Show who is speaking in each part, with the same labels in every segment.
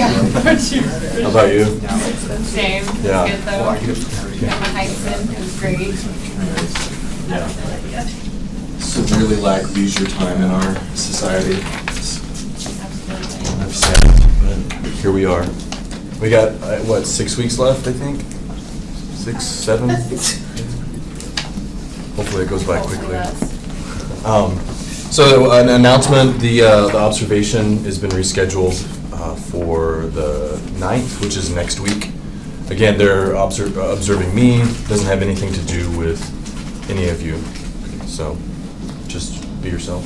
Speaker 1: Yeah.
Speaker 2: How about you?
Speaker 1: Same.
Speaker 2: Yeah.
Speaker 1: It's good though. Got my hikes in. It was great.
Speaker 2: Yeah. Severely lack leisure time in our society.
Speaker 1: Absolutely.
Speaker 2: I'm sad, but here we are. We got, what, 6 weeks left, I think? 6, 7? Hopefully it goes by quickly. So an announcement, the observation has been rescheduled for the 9th, which is next week. Again, they're observing me, doesn't have anything to do with any of you. So just be yourself.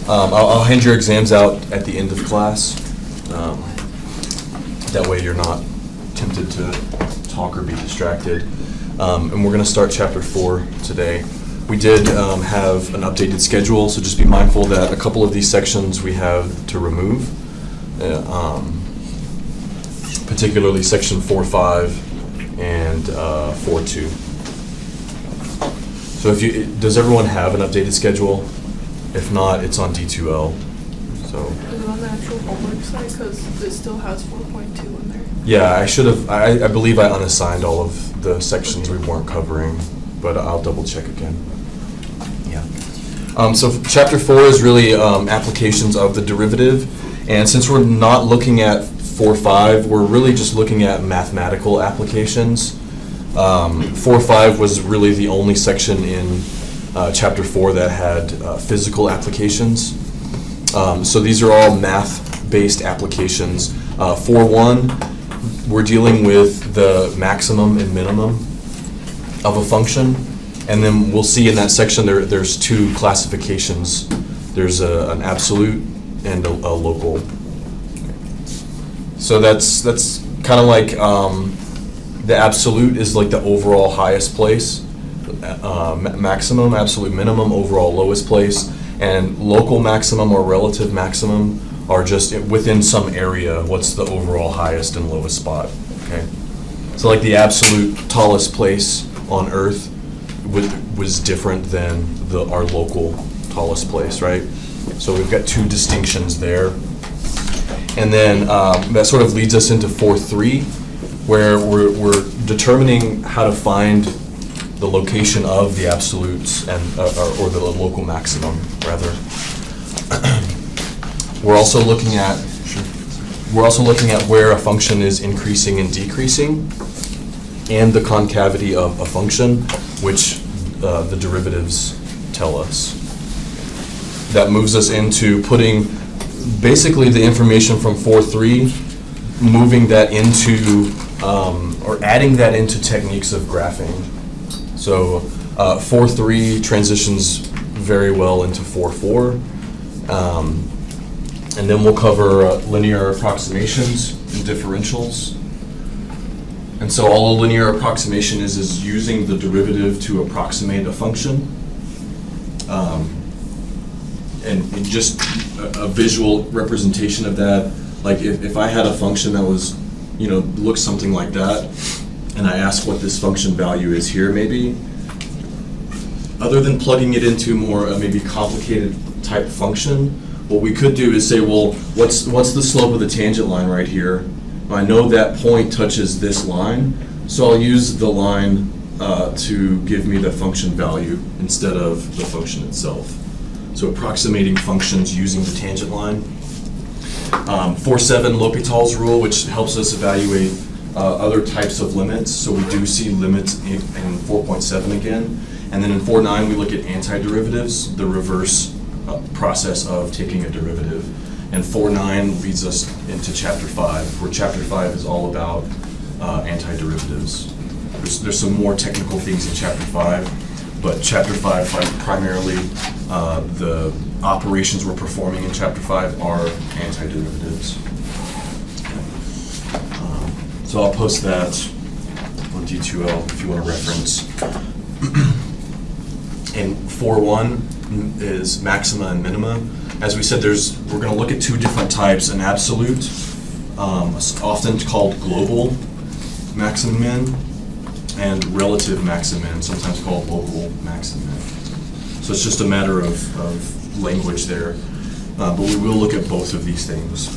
Speaker 2: I'll hand your exams out at the end of class. That way you're not tempted to talk or be distracted. And we're going to start chapter 4 today. We did have an updated schedule, so just be mindful that a couple of these sections we have to remove, particularly section 4.5 and 4.2. So does everyone have an updated schedule? If not, it's on D2L. So.
Speaker 3: Is it on the actual homework site? Because it still has 4.2 in there.
Speaker 2: Yeah, I should have. I believe I unassigned all of the sections we weren't covering, but I'll double check again. Yeah. So chapter 4 is really applications of the derivative, and since we're not looking at 4.5, we're really just looking at mathematical applications. 4.5 was really the only section in chapter 4 that had physical applications. So these are all math-based applications. 4.1, we're dealing with the maximum and minimum of a function. And then we'll see in that section there's two classifications. There's an absolute and a local. So that's kind of like the absolute is like the overall highest place, maximum, absolute minimum, overall lowest place, and local maximum or relative maximum are just within some area, what's the overall highest and lowest spot, okay? So like the absolute tallest place on Earth was different than our local tallest place, right? So we've got two distinctions there. And then that sort of leads us into 4.3, where we're determining how to find the location of the absolutes and or the local maximum, rather. We're also looking at where a function is increasing and decreasing, and the concavity of a function, which the derivatives tell us. That moves us into putting basically the information from 4.3, moving that into or adding that into techniques of graphing. So 4.3 transitions very well into 4.4. And then we'll cover linear approximations and differentials. And so all a linear approximation is using the derivative to approximate a function. And just a visual representation of that, like if I had a function that was, looks something like that, and I ask what this function value is here, maybe, other than plugging it into more maybe complicated type function, what we could do is say, well, what's the slope of the tangent line right here? I know that point touches this line, so I'll use the line to give me the function value instead of the function itself. So approximating functions using the tangent line. 4.7 L'Hopital's rule, which helps us evaluate other types of limits. So we do see limits in 4.7 again. And then in 4.9 we look at antiderivatives, the reverse process of taking a derivative. And 4.9 leads us into chapter 5, where chapter 5 is all about antiderivatives. There's some more technical things in chapter 5, but chapter 5 primarily the operations we're performing in chapter 5 are antiderivatives. So I'll post that on D2L if you want to reference. And 4.1 is maxima and minima. As we said, we're going to look at two different types: an absolute, often called global maximum, and relative maximum, sometimes called local maximum. So it's just a matter of language there, but we will look at both of these things.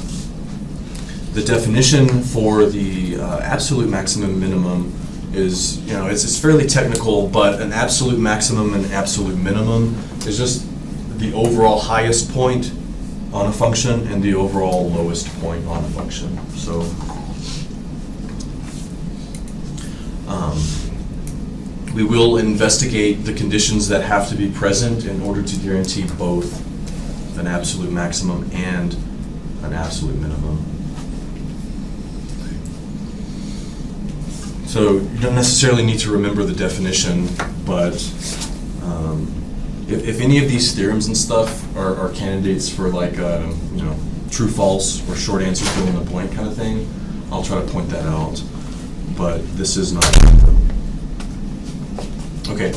Speaker 2: the definition for the absolute maximum minimum is, it's fairly technical, but an absolute maximum and absolute minimum is just the overall highest point on a function and the overall lowest point on a function. So we will investigate the conditions that have to be present in order to guarantee both an absolute maximum and an absolute minimum. So you don't necessarily need to remember the definition, but if any of these theorems and stuff are candidates for like true, false, or short answer fill in the blank kind of thing, I'll try to point that out. But this is not. Okay,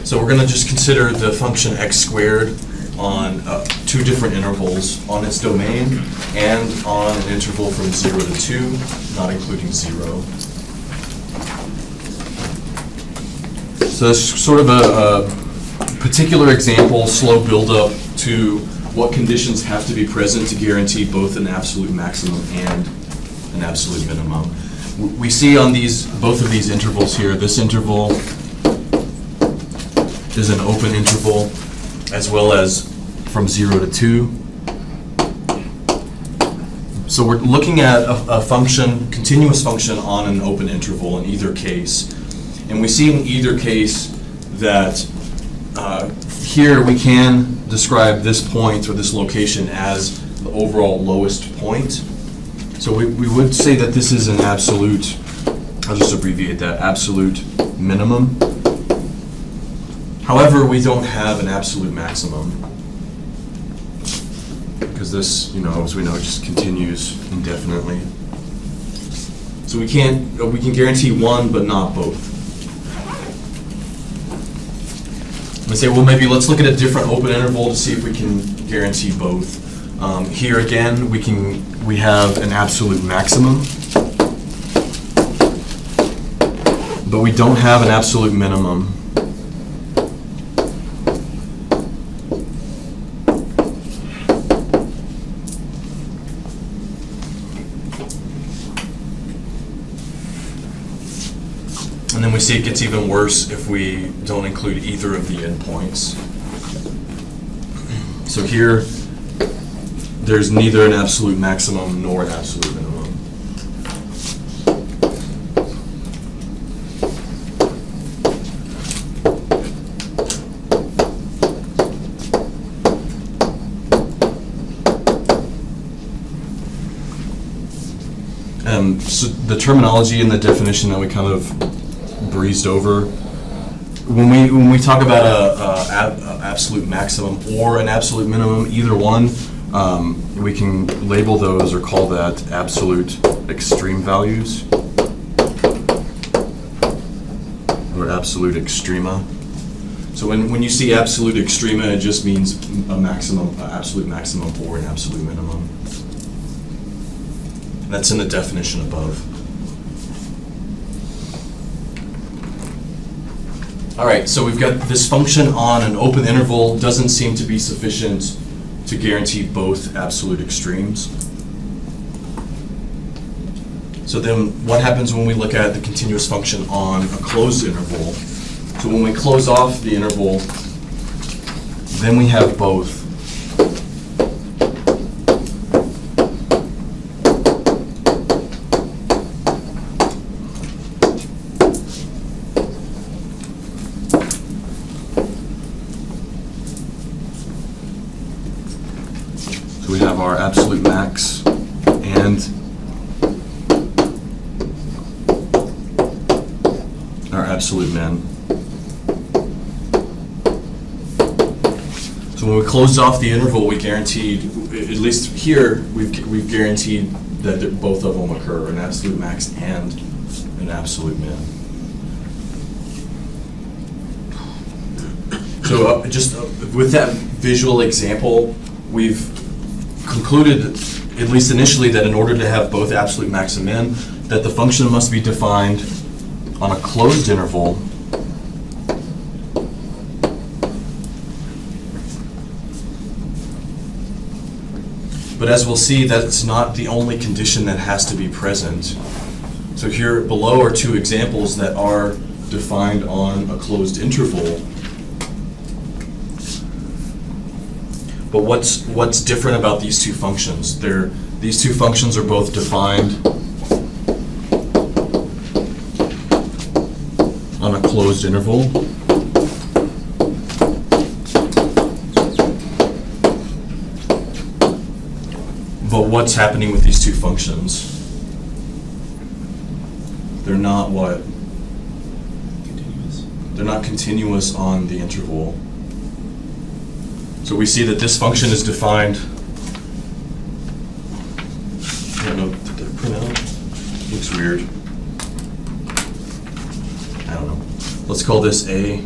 Speaker 2: so we're going to just consider the function x squared on two different intervals, on its domain and on an interval from 0 to 2, not including 0. So that's sort of a particular example, slow build-up to what conditions have to be present to guarantee both an absolute maximum and an absolute minimum. We see on both of these intervals here, this interval is an open interval, as well as from 0 to 2. So we're looking at a function, continuous function on an open interval in either case. And we see in either case that here we can describe this point or this location as the overall lowest point. So we would say that this is an absolute, I'll just abbreviate that, absolute minimum. However, we don't have an absolute maximum, because this, as we know, just continues indefinitely. So we can guarantee one, but not both. We say, well, maybe let's look at a different open interval to see if we can guarantee both. Here again, we have an absolute maximum, but we don't have an absolute minimum. And then we see it gets even worse if we don't include either of the endpoints. So here, there's neither an absolute maximum nor an absolute minimum. So the terminology and the definition that we kind of breezed over, when we talk about a absolute maximum or an absolute minimum, either one, we can label those or call that absolute extreme values or absolute extrema. So when you see absolute extrema, it just means a maximum, absolute maximum or an absolute minimum. That's in the definition above. All right, so we've got this function on an open interval doesn't seem to be sufficient to guarantee both absolute extremes. So then what happens when we look at the continuous function on a closed interval? So when we close off the interval, then we have both. We have our absolute max and our absolute min. So when we closed off the interval, we guaranteed, at least here, we've guaranteed that both of them occur, an absolute max and an absolute min. So just with that visual example, we've concluded, at least initially, that in order to have both absolute max and min, that the function must be defined on a closed interval But as we'll see, that's not the only condition that has to be present. So here below are two examples that are defined on a closed interval. But what's different about these two functions? These two functions are both defined on a closed interval. But what's happening with these two functions? They're not what?
Speaker 4: Continuous.
Speaker 2: They're not continuous on the interval. So we see that this function is defined. I don't know, did that print out? Looks weird. I don't know. Let's call this A,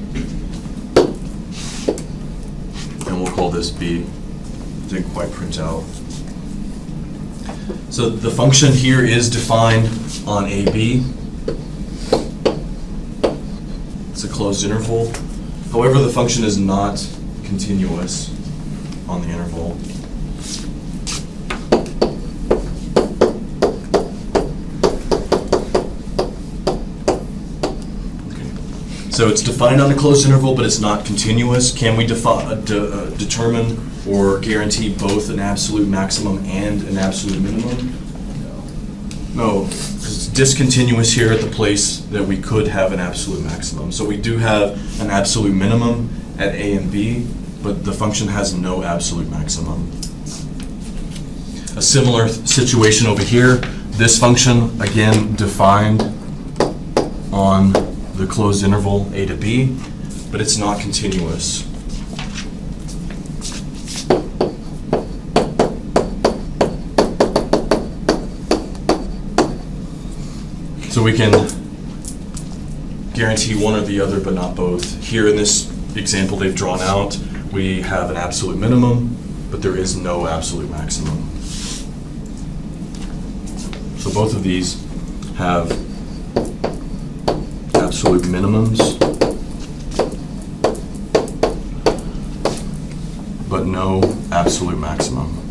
Speaker 2: and we'll call this B. Didn't quite print out. So the function here is defined on AB. It's a closed interval. However, the function is not continuous on the interval. Okay. So it's defined on a closed interval, but it's not continuous. Can we determine or guarantee both an absolute maximum and an absolute minimum? No, because it's discontinuous here at the place that we could have an absolute maximum. So we do have an absolute minimum at A and B, but the function has no absolute maximum. A similar situation over here. This function, again, defined on the closed interval A to B, but it's not continuous. So we can guarantee one or the other, but not both. Here in this example they've drawn out, we have an absolute minimum, but there is no absolute maximum. So both of these have absolute minimums, but no absolute maximum.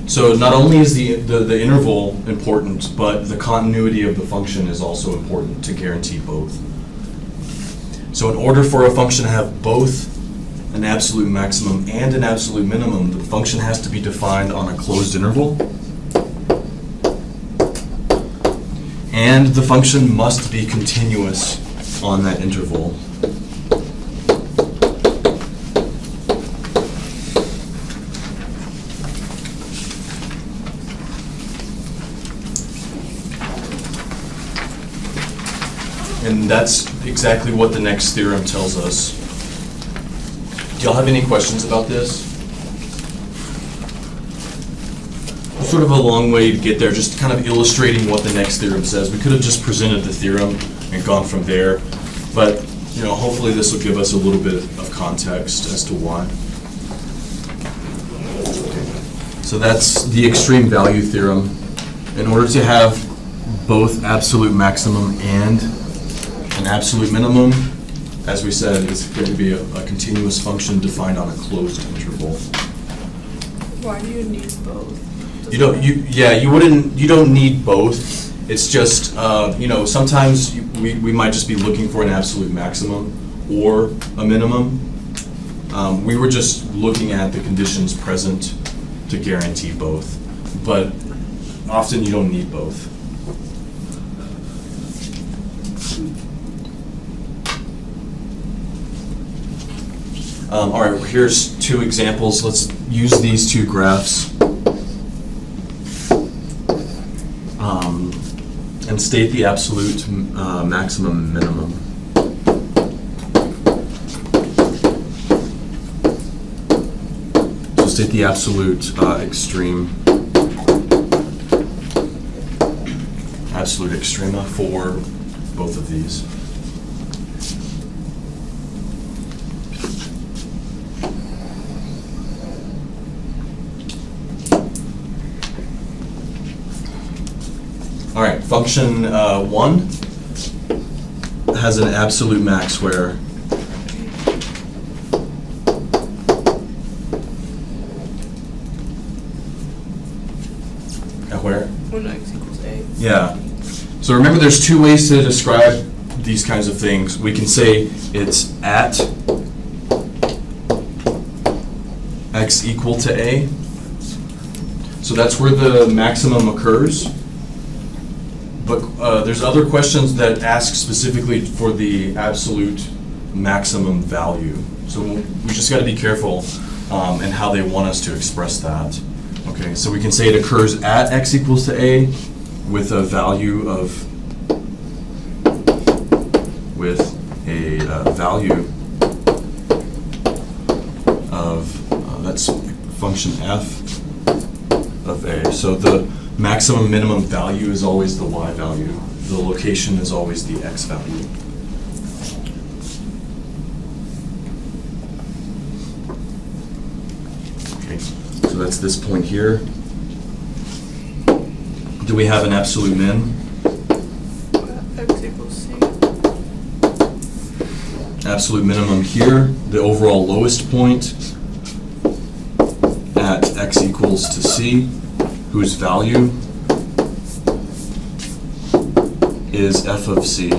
Speaker 2: So not only is the interval important, but the continuity of the function is also important to guarantee both. So in order for a function to have both an absolute maximum and an absolute minimum, the function has to be defined on a closed interval. And the function must be continuous on that interval. And that's exactly what the next theorem tells us. Do y'all have any questions about this? Sort of a long way to get there, just kind of illustrating what the next theorem says. We could have just presented the theorem and gone from there, but hopefully this will give us a little bit of context as to why. So that's the extreme value theorem. In order to have both absolute maximum and an absolute minimum, as we said, it's going to be a continuous function defined on a closed interval.
Speaker 3: Why do you need both?
Speaker 2: You don't need both. It's just sometimes we might just be looking for an absolute maximum or a minimum. We were just looking at the conditions present to guarantee both, but often you don't need both. All right, here's two examples. Let's use these two graphs and state the absolute maximum and minimum. So state the absolute extreme, absolute extrema for both of these. All right, function 1 has an absolute max where where?
Speaker 3: When x equals a.
Speaker 2: Yeah. So remember, there's two ways to describe these kinds of things. We can say it's at x equal to a. So that's where the maximum occurs. But there's other questions that ask specifically for the absolute maximum value. So we just got to be careful in how they want us to express that. Okay, so we can say it occurs at x equals to a with a value of that's function f of a. So the maximum minimum value is always the y value. The location is always the x value. Okay, so that's this point here. Do we have an absolute min?
Speaker 3: X equals c.
Speaker 2: Absolute minimum here, the overall lowest point at x equals to c, whose value is f of c.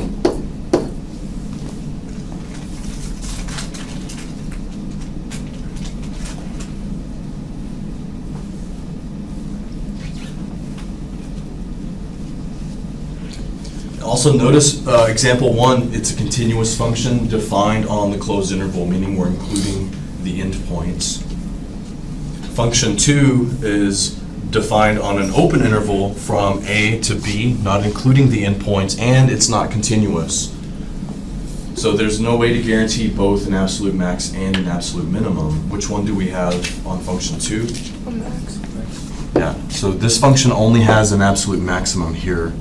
Speaker 2: Also notice example 1, it's a continuous function defined on the closed interval, meaning we're including the endpoints. Function 2 is defined on an open interval from a to b, not including the endpoints, and it's not continuous. So there's no way to guarantee both an absolute max and an absolute minimum. Which one do we have on function 2?
Speaker 3: A max.
Speaker 2: Yeah, so this function only has an absolute maximum here.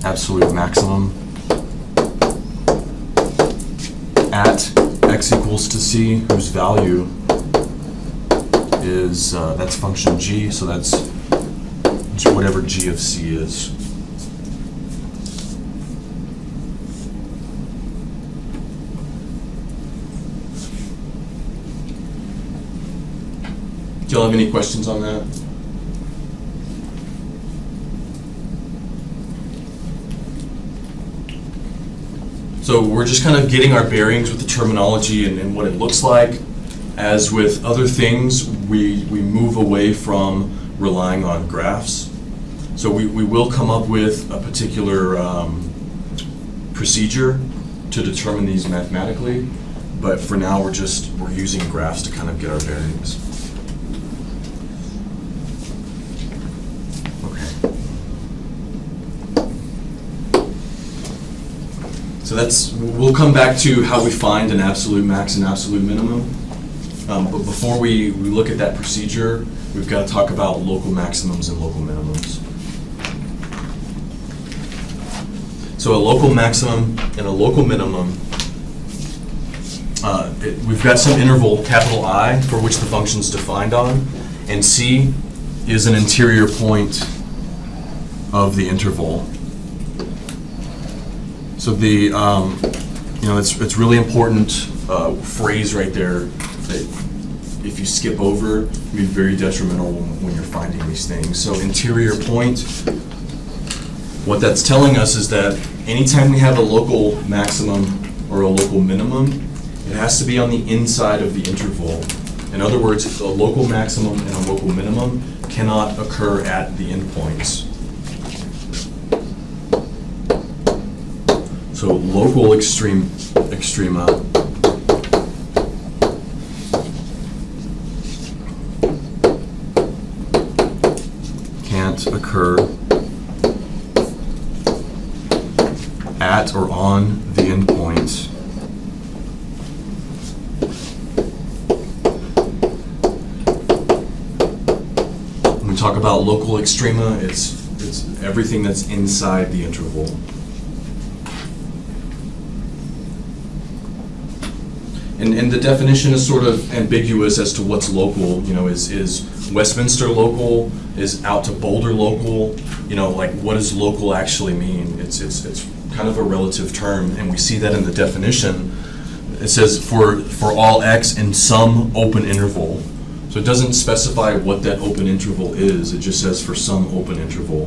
Speaker 2: Absolute maximum at x equals to c, whose value is, that's function g, so that's whatever g of c is. Do y'all have any questions on that? So we're just kind of getting our bearings with the terminology and what it looks like. As with other things, we move away from relying on graphs. So we will come up with a particular procedure to determine these mathematically, but for now we're using graphs to kind of get our bearings. So we'll come back to how we find an absolute max and absolute minimum. But before we look at that procedure, we've got to talk about local maximums and local minimums. So a local maximum and a local minimum, we've got some interval, capital I, for which the function's defined on, and C is an interior point of the interval. So the, it's really important phrase right there that if you skip over, it can be very detrimental when you're finding these things. So interior point, what that's telling us is that anytime we have a local maximum or a local minimum, it has to be on the inside of the interval. In other words, a local maximum and a local minimum cannot occur at the endpoints. So local extrema can't occur at or on the endpoint. When we talk about local extrema, it's everything that's inside the interval. And the definition is sort of ambiguous as to what's local. Is Westminster local? is out to Boulder local. You know, like, what does local actually mean? It's kind of a relative term, and we see that in the definition. It says for all x in some open interval. So it doesn't specify what that open interval is. It just says for some open interval.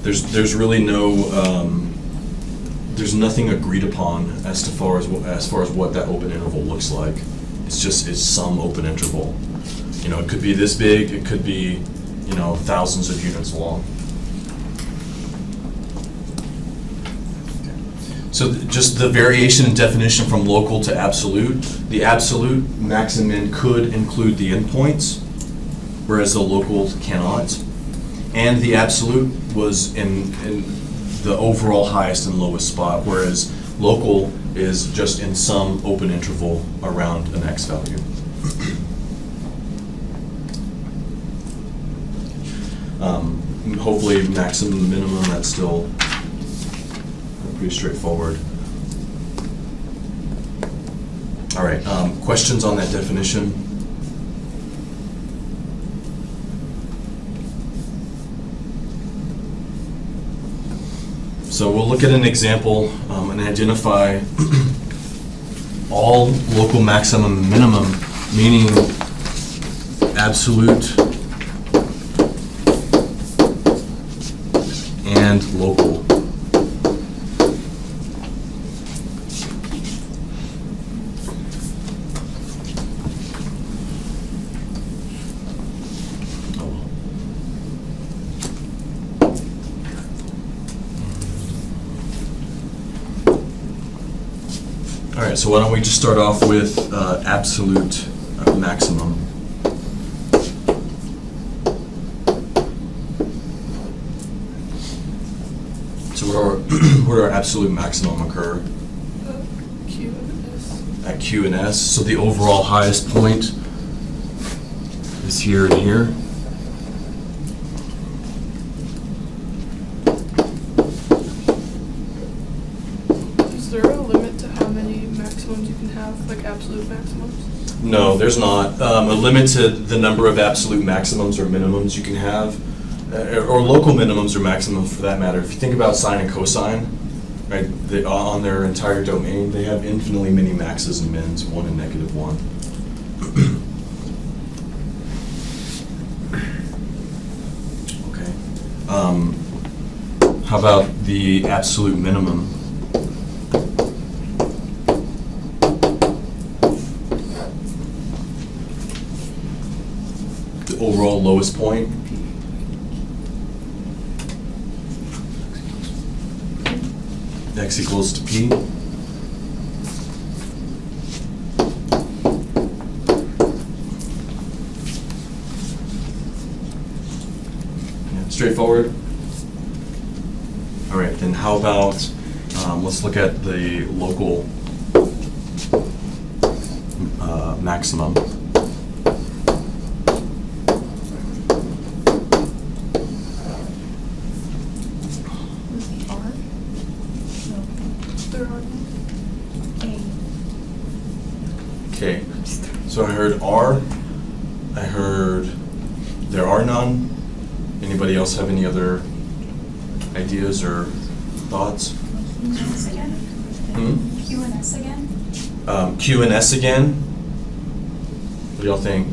Speaker 2: There's really no there's nothing agreed upon as far as what that open interval looks like. It's some open interval. You know, it could be this big. It could be, you know, thousands of units long. So just the variation in definition from local to absolute. The absolute max and min could include the endpoints, whereas the local cannot. And the absolute was in the overall highest and lowest spot, whereas local is just in some open interval around an x value. Hopefully maximum, minimum, that's still pretty straightforward. All right, questions on that definition? So we'll look at an example and identify all local maximum and minimum, meaning absolute and local. All right, so why don't we just start off with absolute maximum. So where do our absolute maximum occur?
Speaker 3: Q and S.
Speaker 2: At Q and S. So the overall highest point is here and here.
Speaker 3: Is there a limit to how many maximums you can have, like absolute maximums?
Speaker 2: No, there's not. A limit to the number of absolute maximums or minimums you can have, or local minimums or maximums for that matter. If you think about sine and cosine, right, on their entire domain, they have infinitely many maxes and mins, 1 and -1. Okay. How about the absolute minimum? The overall lowest point? X equals to P. Yeah, straightforward. All right, then how about, let's look at the local maximum.
Speaker 1: R? No.
Speaker 3: There are none.
Speaker 1: A.
Speaker 2: Okay, so I heard R, I heard there are none. Anybody else have any other ideas or thoughts?
Speaker 4: Q and S again?
Speaker 2: Hmm?
Speaker 4: Q and S again?
Speaker 2: Q and S again. What do y'all think?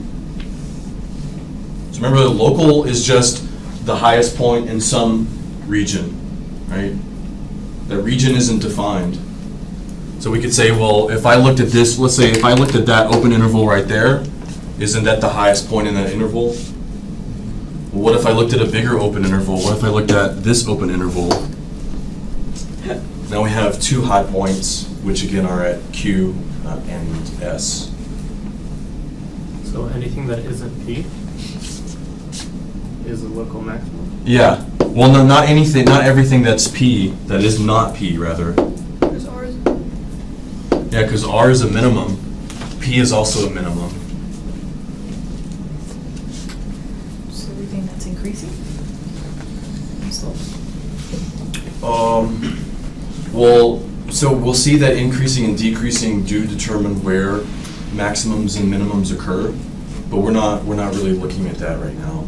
Speaker 2: So remember, the local is just the highest point in some region, right? The region isn't defined. So we could say, well, if I looked at this, let's say if I looked at that open interval right there, isn't that the highest point in that interval? Well, what if I looked at a bigger open interval? What if I looked at this open interval? Now we have two high points, which again are at Q and S.
Speaker 5: So anything that isn't P is a local maximum?
Speaker 2: Yeah. Well, no, not anything, not everything that's P, that is not P, rather.
Speaker 3: There's R's.
Speaker 2: Yeah, because R is a minimum. P is also a minimum.
Speaker 4: So everything that's increasing? Slow.
Speaker 2: Well, so we'll see that increasing and decreasing do determine where maximums and minimums occur. but we're not really looking at that right now.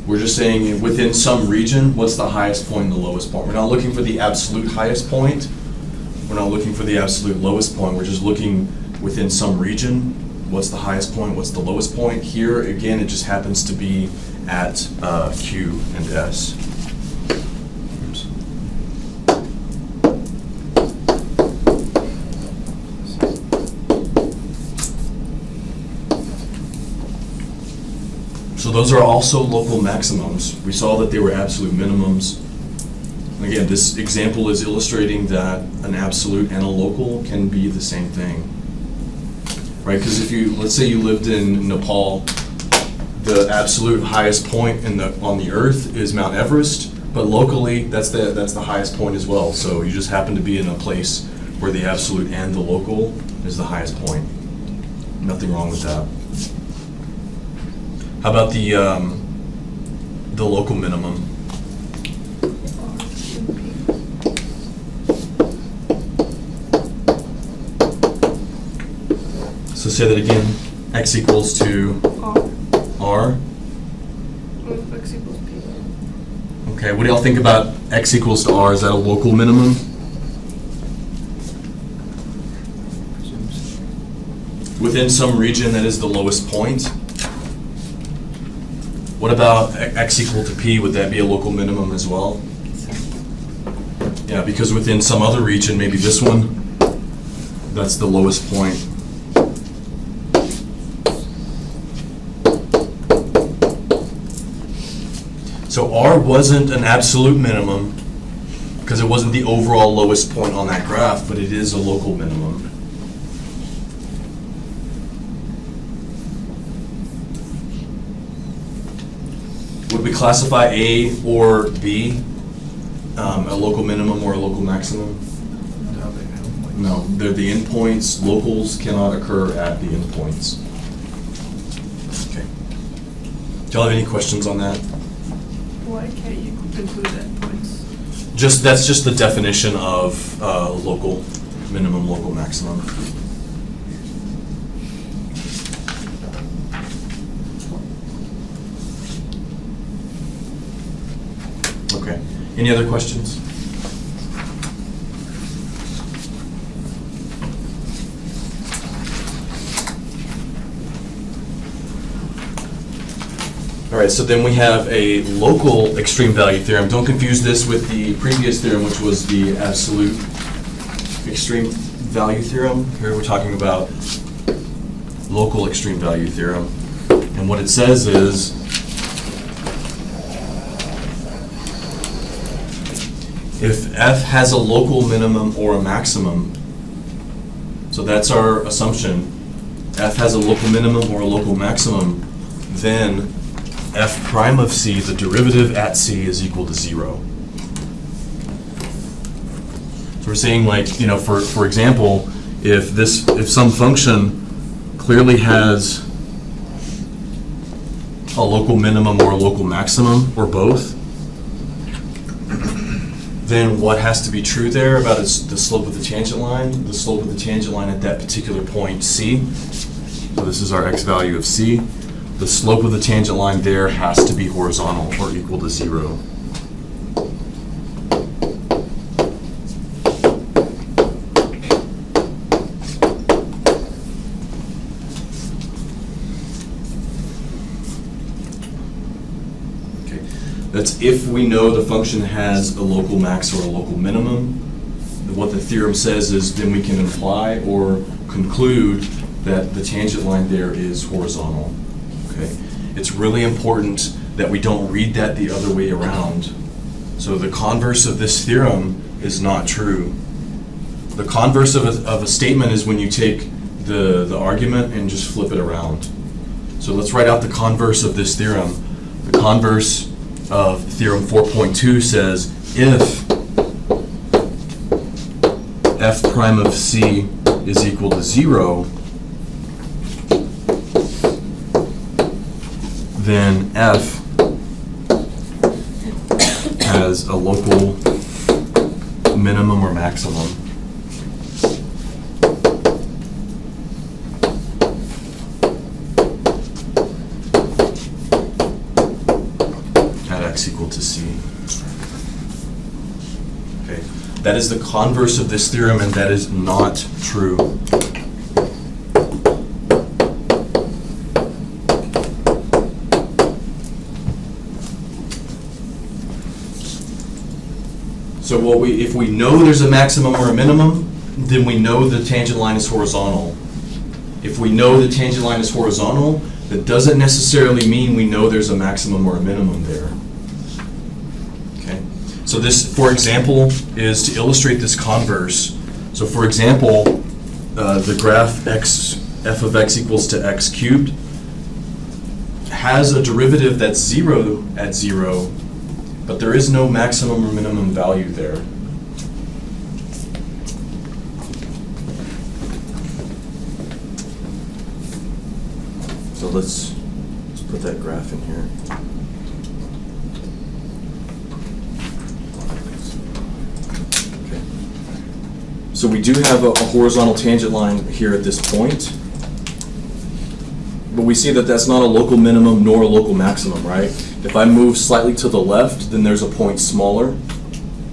Speaker 2: We're just saying within some region, what's the highest point and the lowest point? We're not looking for the absolute highest point. We're not looking for the absolute lowest point. We're just looking within some region, what's the highest point, what's the lowest point. Here, again, it just happens to be at Q and S. Oops. So those are also local maximums. We saw that they were absolute minimums. Again, this example is illustrating that an absolute and a local can be the same thing. Right? Because if you, let's say you lived in Nepal, the absolute highest point on the earth is Mount Everest, but locally that's the highest point as well. So you just happen to be in a place where the absolute and the local is the highest point. Nothing wrong with that. How about the local minimum? So say that again. X equals to R.
Speaker 3: With x equals p.
Speaker 2: Okay, what do y'all think about X equals to R? Is that a local minimum? Within some region, that is the lowest point. What about X equal to P? Would that be a local minimum as well? Yeah, because within some other region, maybe this one, that's the lowest point. So R wasn't an absolute minimum because it wasn't the overall lowest point on that graph, but it is a local minimum. Would we classify A or B, a local minimum or a local maximum? No, they're the endpoints. Locals cannot occur at the endpoints. Okay. Do y'all have any questions on that?
Speaker 3: Why can't you include endpoints?
Speaker 2: That's just the definition of local minimum, local maximum. Okay. Any other questions? All right, so then we have a local extreme value theorem. Don't confuse this with the previous theorem, which was the absolute extreme value theorem. Here we're talking about local extreme value theorem. And what it says is, if f has a local minimum or a maximum, so that's our assumption, f has a local minimum or a local maximum, then f prime of c, the derivative at c, is equal to 0. So we're saying, like, you know, for example, if some function clearly has a local minimum or a local maximum, or both, then what has to be true there about the slope of the tangent line? The slope of the tangent line at that particular point, c. So this is our x value of c. The slope of the tangent line there has to be horizontal or equal to 0. Okay, that's if we know the function has a local max or a local minimum. What the theorem says is then we can imply or conclude that the tangent line there is horizontal. Okay. It's really important that we don't read that the other way around. So the converse of this theorem is not true. The converse of a statement is when you take the argument and just flip it around. So let's write out the converse of this theorem. The converse of theorem 4.2 says if f prime of c is equal to 0, then f has a local minimum or maximum. equal to C. Okay, that is the converse of this theorem, and that is not true. So if we know there's a maximum or a minimum, then we know the tangent line is horizontal. If we know the tangent line is horizontal, that doesn't necessarily mean we know there's a maximum or a minimum there. Okay. So this, for example, is to illustrate this converse. So for example, the graph f of x equals to x cubed has a derivative that's 0 at 0, but there is no maximum or minimum value there. So let's put that graph in here. Okay. So we do have a horizontal tangent line here at this point, but we see that that's not a local minimum nor a local maximum, right? If I move slightly to the left, then there's a point smaller.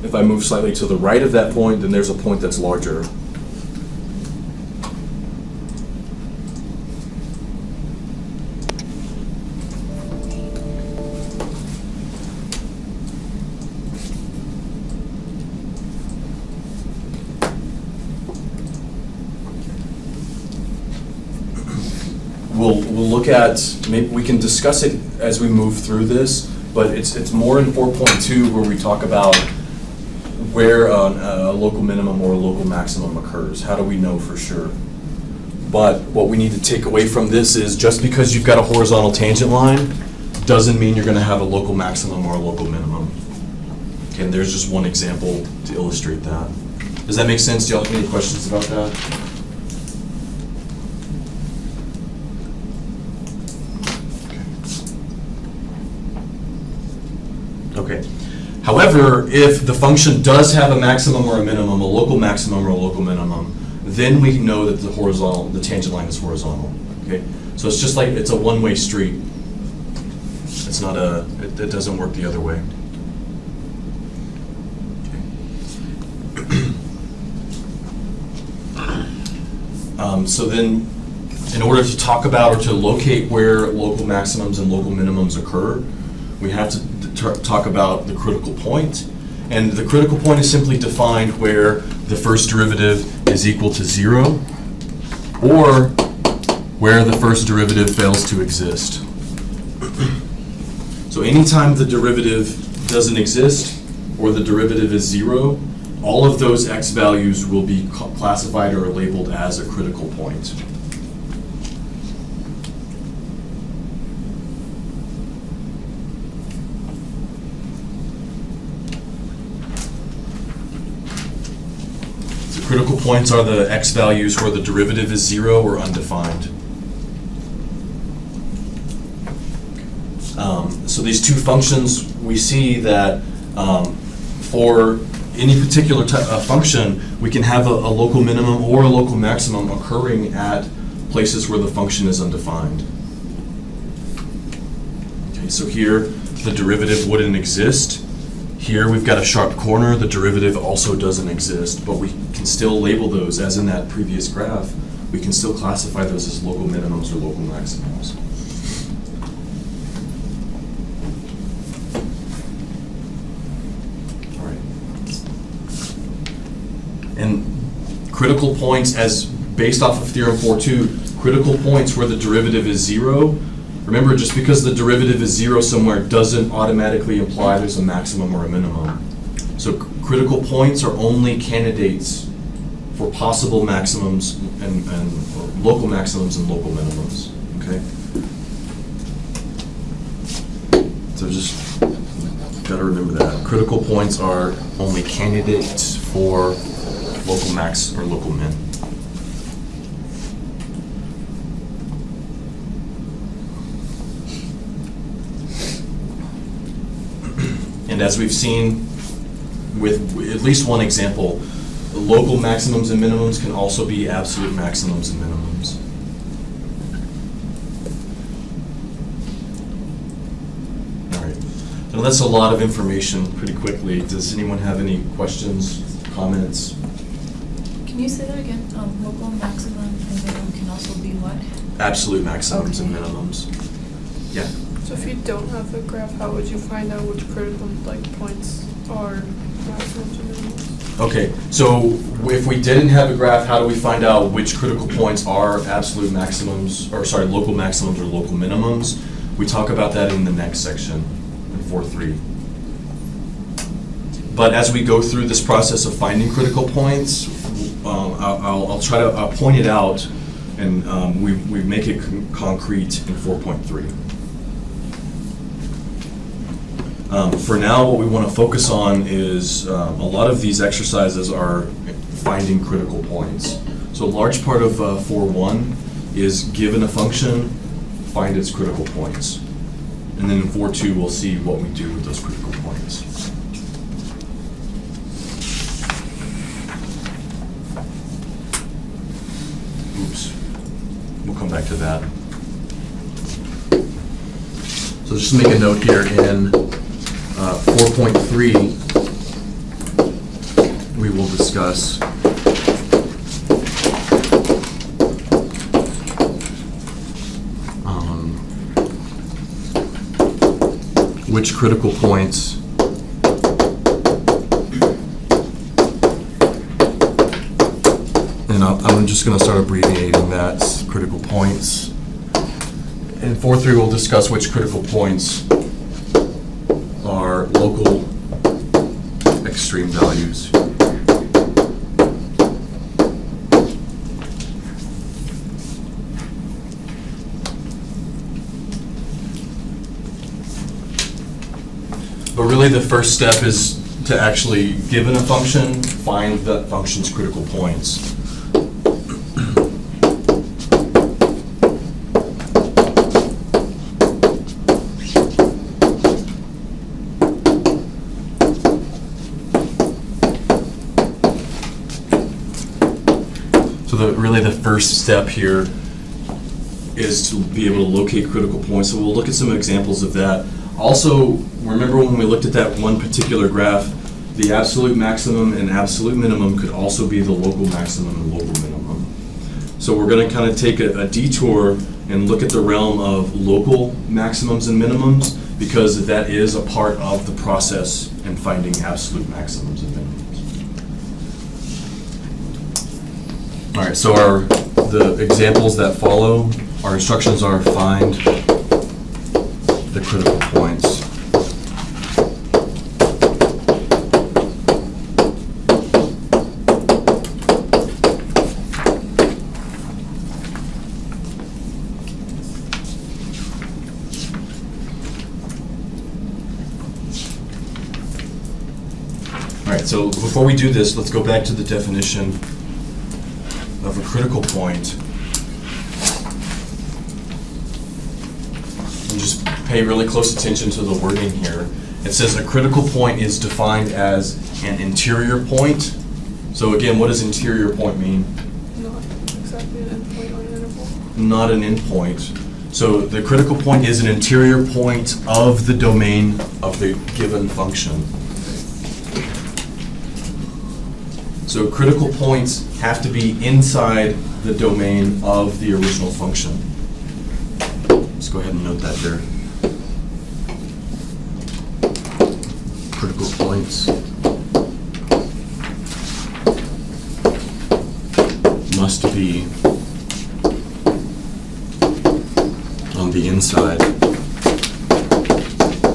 Speaker 2: If I move slightly to the right of that point, then there's a point that's larger. We'll look at, maybe we can discuss it as we move through this, but it's more in 4.2 where we talk about where a local minimum or a local maximum occurs. How do we know for sure? But what we need to take away from this is just because you've got a horizontal tangent line doesn't mean you're going to have a local maximum or a local minimum. Okay, and there's just one example to illustrate that. Does that make sense? Do y'all have any questions about that? Okay. However, if the function does have a maximum or a minimum, a local maximum or a local minimum, then we know that the tangent line is horizontal. Okay. So it's just like it's a one-way street. It's not it doesn't work the other way. Okay. So then, in order to talk about or to locate where local maximums and local minimums occur, we have to talk about the critical point. And the critical point is simply defined where the first derivative is equal to 0 or where the first derivative fails to exist. So anytime the derivative doesn't exist or the derivative is 0, all of those x values will be classified or labeled as a critical point. Critical points are the x values where the derivative is 0 or undefined. So these two functions, we see that for any particular function, we can have a local minimum or a local maximum occurring at places where the function is undefined. Okay, so here the derivative wouldn't exist. Here we've got a sharp corner, the derivative also doesn't exist, but we can still label those, as in that previous graph, we can still classify those as local minimums or local maximums. All right. And critical points, as based off of Theorem 4.2, critical points where the derivative is 0, remember, just because the derivative is 0 somewhere doesn't automatically imply there's a maximum or a minimum. So critical points are only candidates for possible maximums and or local maximums and local minimums. Okay? So just gotta remember that. Critical points are only candidates for local max or local min. And as we've seen with at least one example, local maximums and minimums can also be absolute maximums and minimums. All right. Now Well, that's a lot of information pretty quickly. Does anyone have any questions, comments?
Speaker 4: Can you say that again? Local maximum and minimum can also be what?
Speaker 2: Absolute maximums and
Speaker 4: Okay.
Speaker 2: minimums. Yeah.
Speaker 3: So if you don't have a graph, how would you find out which critical points are maximums and minimums?
Speaker 2: Okay, so if we didn't have a graph, how do we find out which critical points are absolute maximums, or sorry, local maximums or local minimums? We talk about that in the next section, in 4.3. But as we go through this process of finding critical points, I'll try to point it out, and we make it concrete in 4.3. For now, what we want to focus on is a lot of these exercises are finding critical points. So a large part of 4.1 is given a function, find its critical points. And then in 4.2, we'll see what we do with those critical points. Oops. We'll come back to that. So just make a note here in 4.3, we will discuss which critical points and I'm just going to start abbreviating that, critical points. In 4.3, we'll discuss which critical points are local extreme values. But really the first step is to actually, given a function, find that function's critical points. So really the first step here is to be able to locate critical points. So we'll look at some examples of that. Also, remember when we looked at that one particular graph, the absolute maximum and absolute minimum could also be the local maximum and local minimum. So we're going to kind of take a detour and look at the realm of local maximums and minimums, because that is a part of the process in finding absolute maximums and minimums. All right, so the examples that follow, our instructions are find the critical points. All right, so before we do this, let's go back to the definition of a critical point. And just pay really close attention to the wording here. It says a critical point is defined as an interior point. So again, what does interior point mean?
Speaker 3: Not exactly an endpoint or an interval.
Speaker 2: Not an endpoint. So the critical point is an interior point of the domain of the given function. So critical points have to be inside the domain of the original function. Let's go ahead and note that there. Critical points must be on the inside,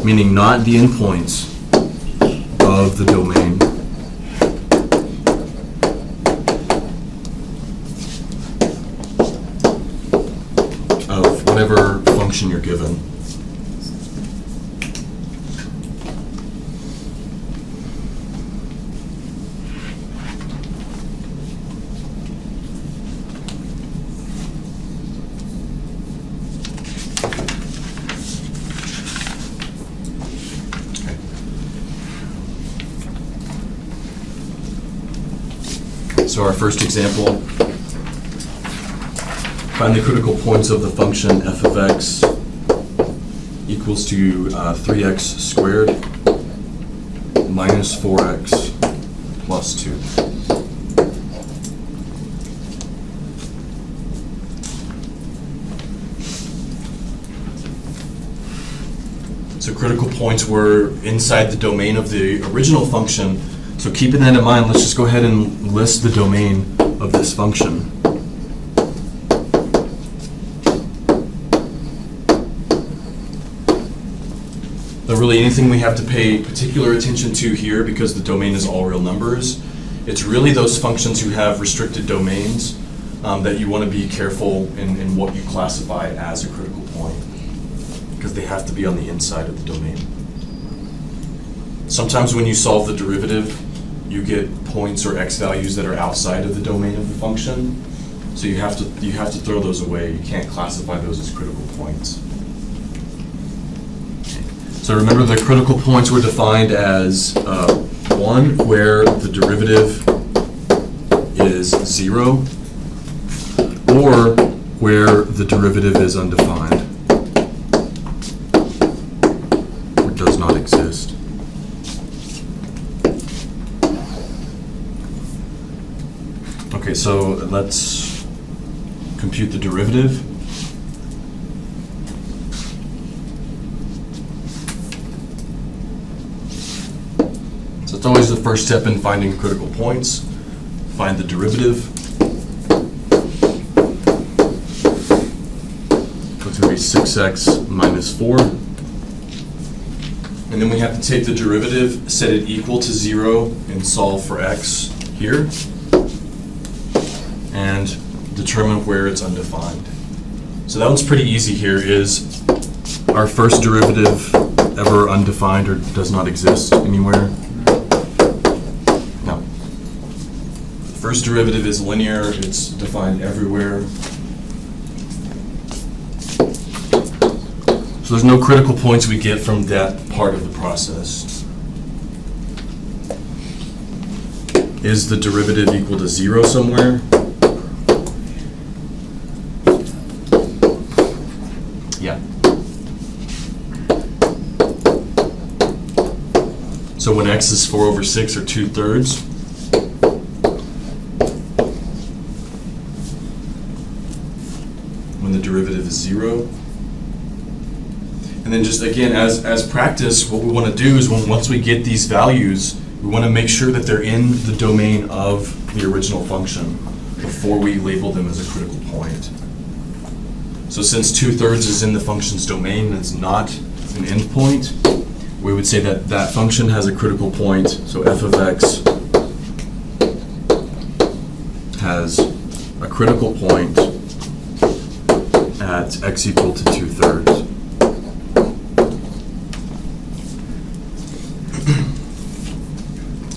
Speaker 2: meaning not the endpoints of the domain. Of whatever function you're given. So our first example, find the critical points of the function f of x equals to 3x squared minus 4x plus 2. So critical points were inside the domain of the original function. So keeping that in mind, let's just go ahead and list the domain of this function. But really anything we have to pay particular attention to here, because the domain is all real numbers, it's really those functions who have restricted domains that you want to be careful in what you classify as a critical point, because they have to be on the inside of the domain. Sometimes when you solve the derivative, you get points or x values that are outside of the domain of the function. So you have to throw those away. You can't classify those as critical points. So remember, the critical points were defined as one where the derivative is 0, or where the derivative is undefined or does not exist. Okay, so let's compute the derivative. So it's always the first step in finding critical points. Find the derivative. So it's going to be 6x minus 4. And then we have to take the derivative, set it equal to 0, and solve for x here, and determine where it's undefined. So that one's pretty easy here. Is our first derivative ever undefined or does not exist anywhere? No. The first derivative is linear. It's defined everywhere. So there's no critical points we get from that part of the process. Is the derivative equal to 0 somewhere? Yeah. So when x is 4 over 6 or 2/3, when the derivative is 0. And then just again, as practice, what we want to do is once we get these values, we want to make sure that they're in the domain of the original function before we label them as a critical point. So since 2/3 is in the function's domain and it's not an endpoint, we would say that that function has a critical point. So f of x has a critical point at x equal to 2/3.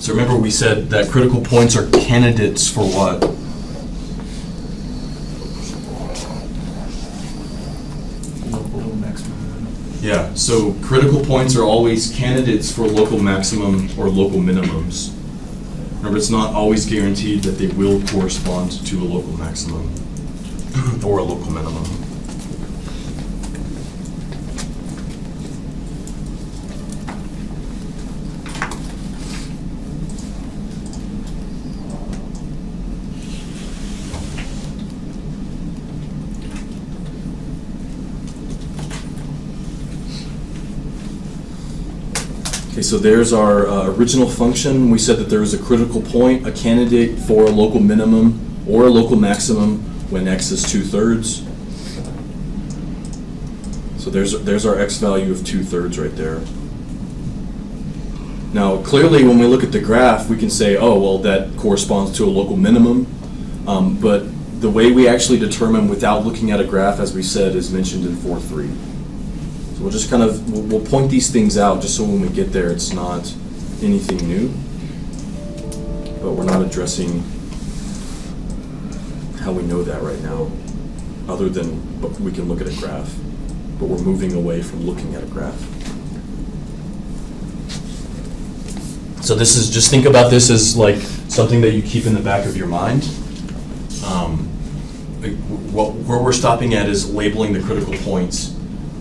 Speaker 2: So remember, we said that critical points are candidates for what?
Speaker 5: Local maximum.
Speaker 2: Yeah, so critical points are always candidates for local maximum or local minimums. Remember, it's not always guaranteed that they will correspond to a local maximum or a local minimum. Okay, so there's our original function. We said that there was a critical point, a candidate for a local minimum or a local maximum when x is 2/3. So there's our x value of 2/3 right there. Now, clearly, when we look at the graph, we can say, oh, well, that corresponds to a local minimum. But the way we actually determine without looking at a graph, as we said, is mentioned in 4.3. We'll just kind of, we'll point these things out just so when we get there, it's not anything new. But we're not addressing how we know that right now, other than we can look at a graph. But we're moving away from looking at a graph. So this is, just think about this as like something that you keep in the back of your mind. Where we're stopping at is labeling the critical points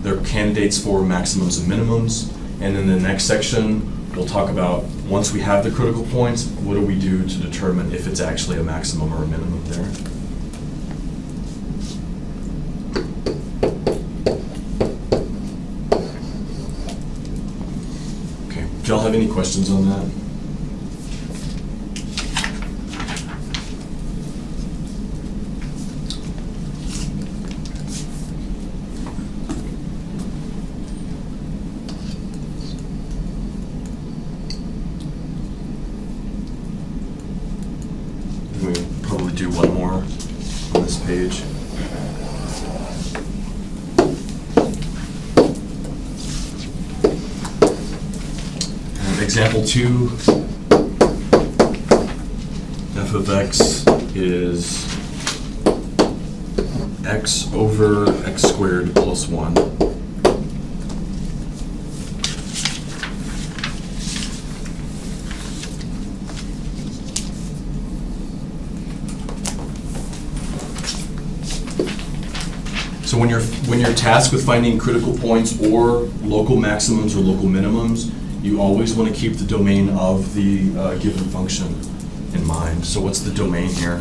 Speaker 2: they're candidates for maximums and minimums. And in the next section, we'll talk about, once we have the critical points, what do we do to determine if it's actually a maximum or a minimum there? Okay, do y'all have any questions on that? We probably do one more on this page. Example 2, f of x is x over x squared plus 1. So when you're tasked with finding critical points or local maximums or local minimums, you always want to keep the domain of the given function in mind. So what's the domain here?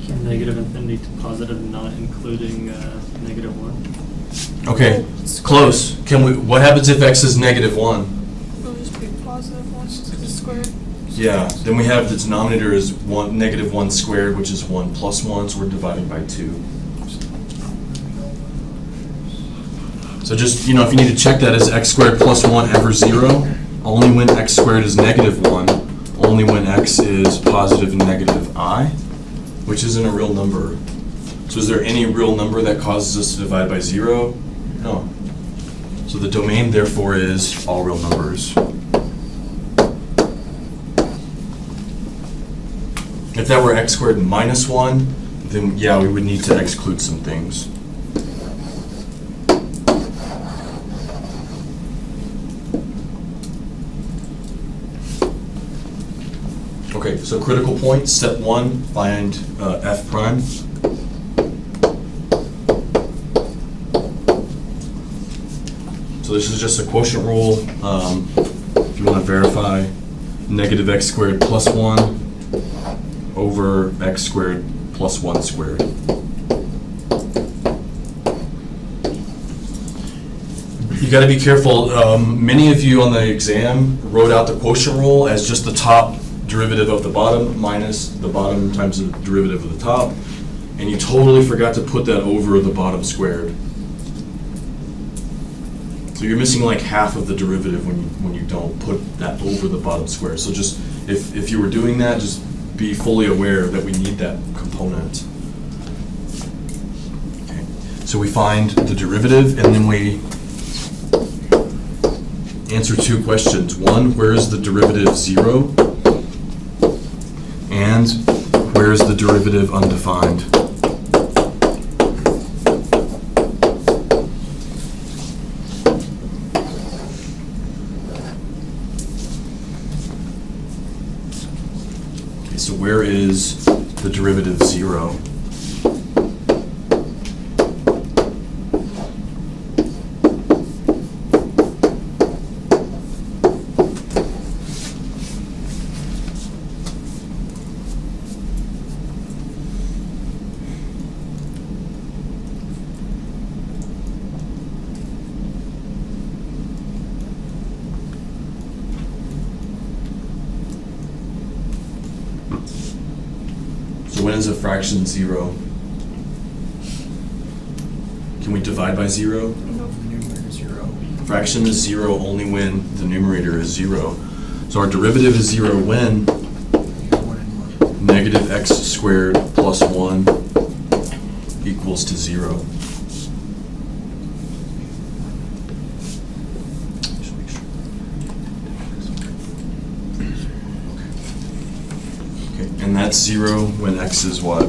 Speaker 5: From negative infinity to positive, not including negative 1.
Speaker 2: Okay, close. What happens if x is negative 1?
Speaker 3: It'll just be positive 1 to the squared.
Speaker 2: Yeah, then we have the denominator is negative 1 squared, which is 1 plus 1, so we're dividing by 2. So just, if you need to check that, is x squared plus 1 ever 0? Only when x squared is negative 1. Only when x is positive and negative I, which isn't a real number. So is there any real number that causes us to divide by 0? No. So the domain, therefore, is all real numbers. If that were x squared minus 1, then yeah, we would need to exclude some things. Okay, so critical point, step 1, find f prime. So this is just a quotient rule. If you want to verify, negative x squared plus 1 over x squared plus 1 squared. You got to be careful. Many of you on the exam wrote out the quotient rule as just the top derivative of the bottom minus the bottom times the derivative of the top, and you totally forgot to put that over the bottom squared. So you're missing like half of the derivative when you don't put that over the bottom square. So just if you were doing that, just be fully aware that we need that component. Okay. So we find the derivative, and then we answer 2 questions. 1, where is the derivative 0? And where is the derivative undefined? Okay, so where is the derivative 0? When is a fraction 0? Can we divide by 0?
Speaker 3: No.
Speaker 6: Numerator 0.
Speaker 2: Fraction is 0 only when the numerator is 0. So our derivative is 0 when negative x squared plus 1 equals to 0. And that's 0 when x is what?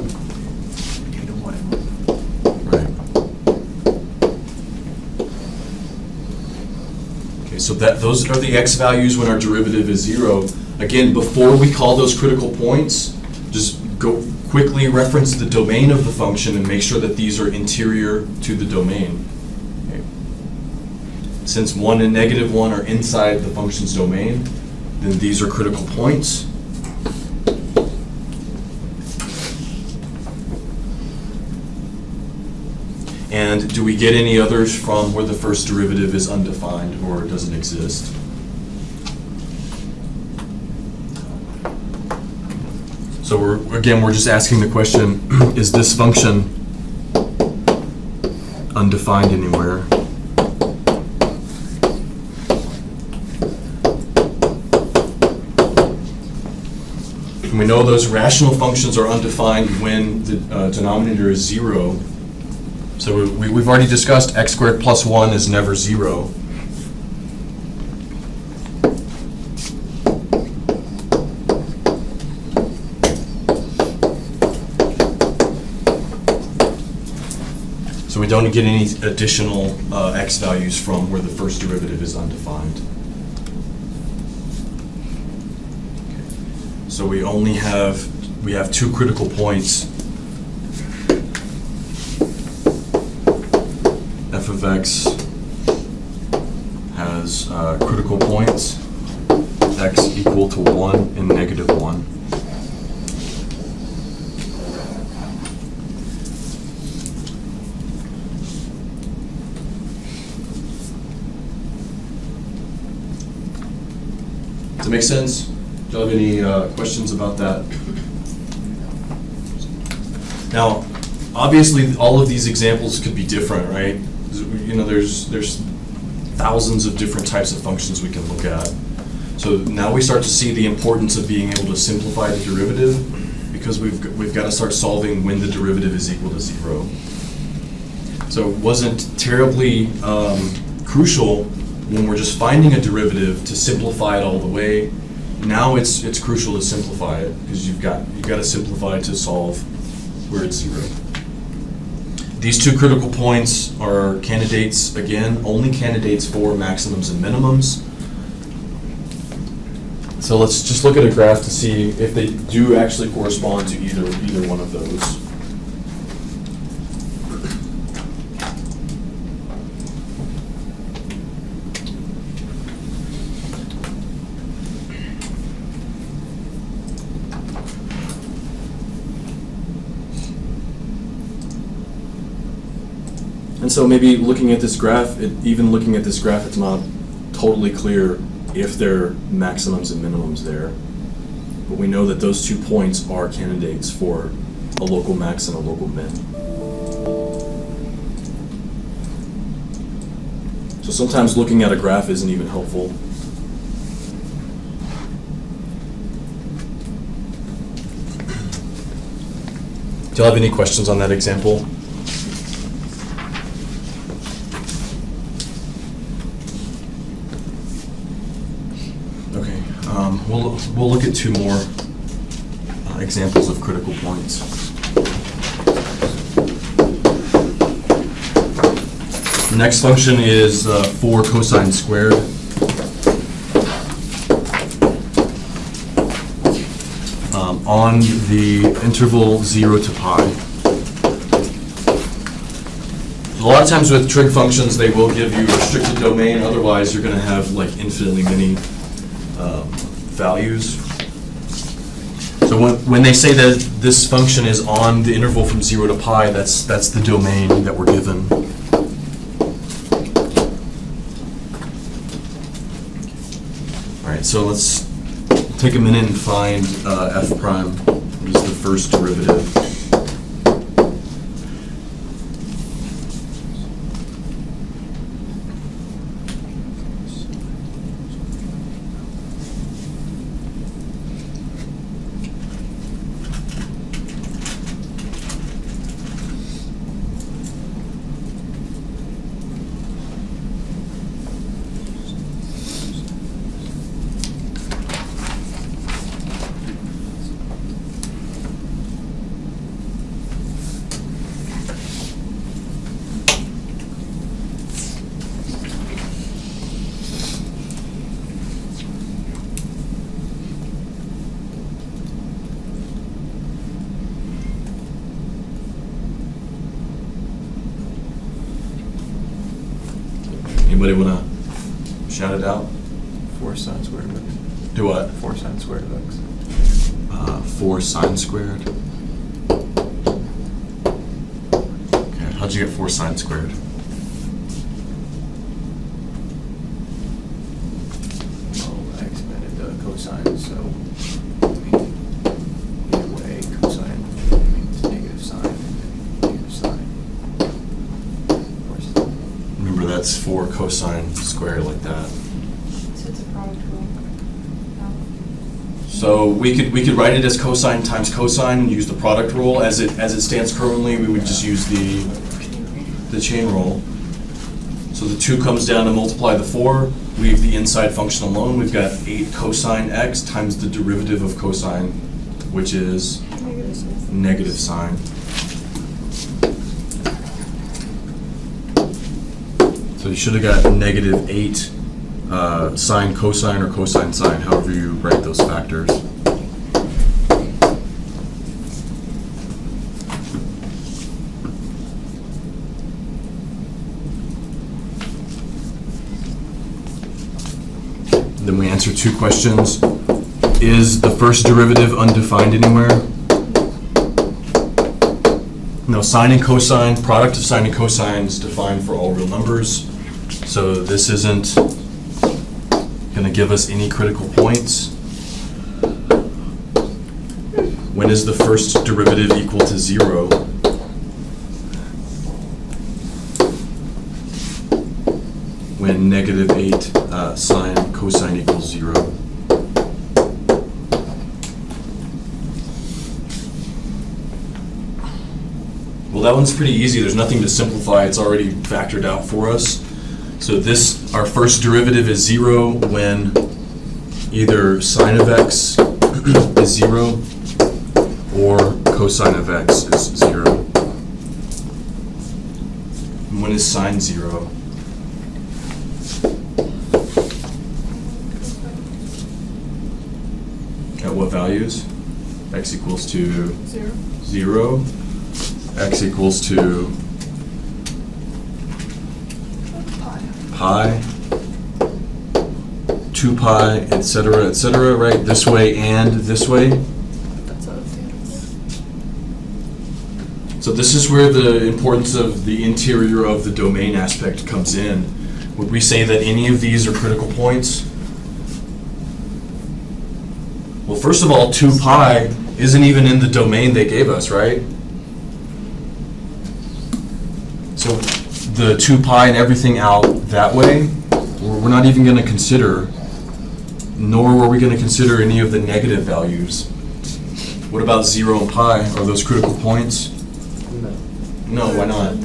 Speaker 2: Right. Okay, so those are the x values when our derivative is 0. Again, before we call those critical points, just go quickly reference the domain of the function and make sure that these are interior to the domain. Okay. Since 1 and -1 are inside the function's domain, then these are critical points. And do we get any others from where the first derivative is undefined or doesn't exist? So we're just asking the question, is this function undefined anywhere? And we know those rational functions are undefined when the denominator is 0. So we've already discussed x squared plus 1 is never 0. So we don't get any additional x values from where the first derivative is undefined. Okay. So we have two critical points. F of x has critical points, x equal to 1 and -1. Does that make sense? Do you have any questions about that? Now, obviously, all of these examples could be different, right? You know, there's thousands of different types of functions we can look at. So now we start to see the importance of being able to simplify the derivative, because we've got to start solving when the derivative is equal to 0. So it wasn't terribly crucial when we're just finding a derivative to simplify it all the way. Now it's crucial to simplify it, because you've got to simplify to solve where it's 0. These two critical points are candidates, again, only candidates for maximums and minimums. So let's just look at a graph to see if they do actually correspond to either one of those. And so maybe looking at this graph, it's not totally clear if there are maximums and minimums there. But we know that those 2 points are candidates for a local max and a local min. So sometimes looking at a graph isn't even helpful. Do you have any questions on that example? Okay, we'll look at 2 more examples of critical points. The next function is 4 cosine squared. On the interval 0 to pi. A lot of times with trig functions, they will give you a restricted domain. Otherwise, you're going to have like infinitely many values. So when they say that this function is on the interval from 0 to pi, that's the domain that we're given. All right, so let's take a minute and find f prime, which is the first derivative. Anybody wanna shout it out?
Speaker 6: 4 sine squared of x.
Speaker 2: Do what?
Speaker 6: 4 sine squared of x.
Speaker 2: 4 sine squared. Okay, how'd you get 4 sine squared?
Speaker 6: Well, I expanded the cosine, so I mean, either way, cosine means negative sine, and negative sine. Of course.
Speaker 2: Remember, that's 4 cosine squared like that.
Speaker 1: So it's a product rule. No.
Speaker 2: So we could write it as cosine times cosine and use the product rule. As it stands currently, we would just use the chain rule. So the 2 comes down to multiply the 4, leave the inside function alone. We've got 8 cosine x times the derivative of cosine, which is negative sine. So you should have got negative 8 sine cosine or cosine sine, however you write those factors. Then we answer 2 questions. Is the first derivative undefined anywhere? No, sine and cosine, product of sine and cosine is defined for all real numbers. So this isn't going to give us any critical points. When is the first derivative equal to 0? When negative 8 sine cosine equals 0. Well, that one's pretty easy. There's nothing to simplify. It's already factored out for us. So this, our first derivative is 0 when either sine of x is 0 or cosine of x is 0. And when is sine 0? At what values? X equals to 0. X equals to pi, 2 pi, etc., right? This way and this way.
Speaker 3: That's out of theorem.
Speaker 2: So this is where the importance of the interior of the domain aspect comes in. Would we say that any of these are critical points? Well, first of all, 2 pi isn't even in the domain they gave us, right? So the 2 pi and everything out that way, we're not even going to consider, nor were we going to consider any of the negative values. What about 0 and pi? Are those critical points? No, why not?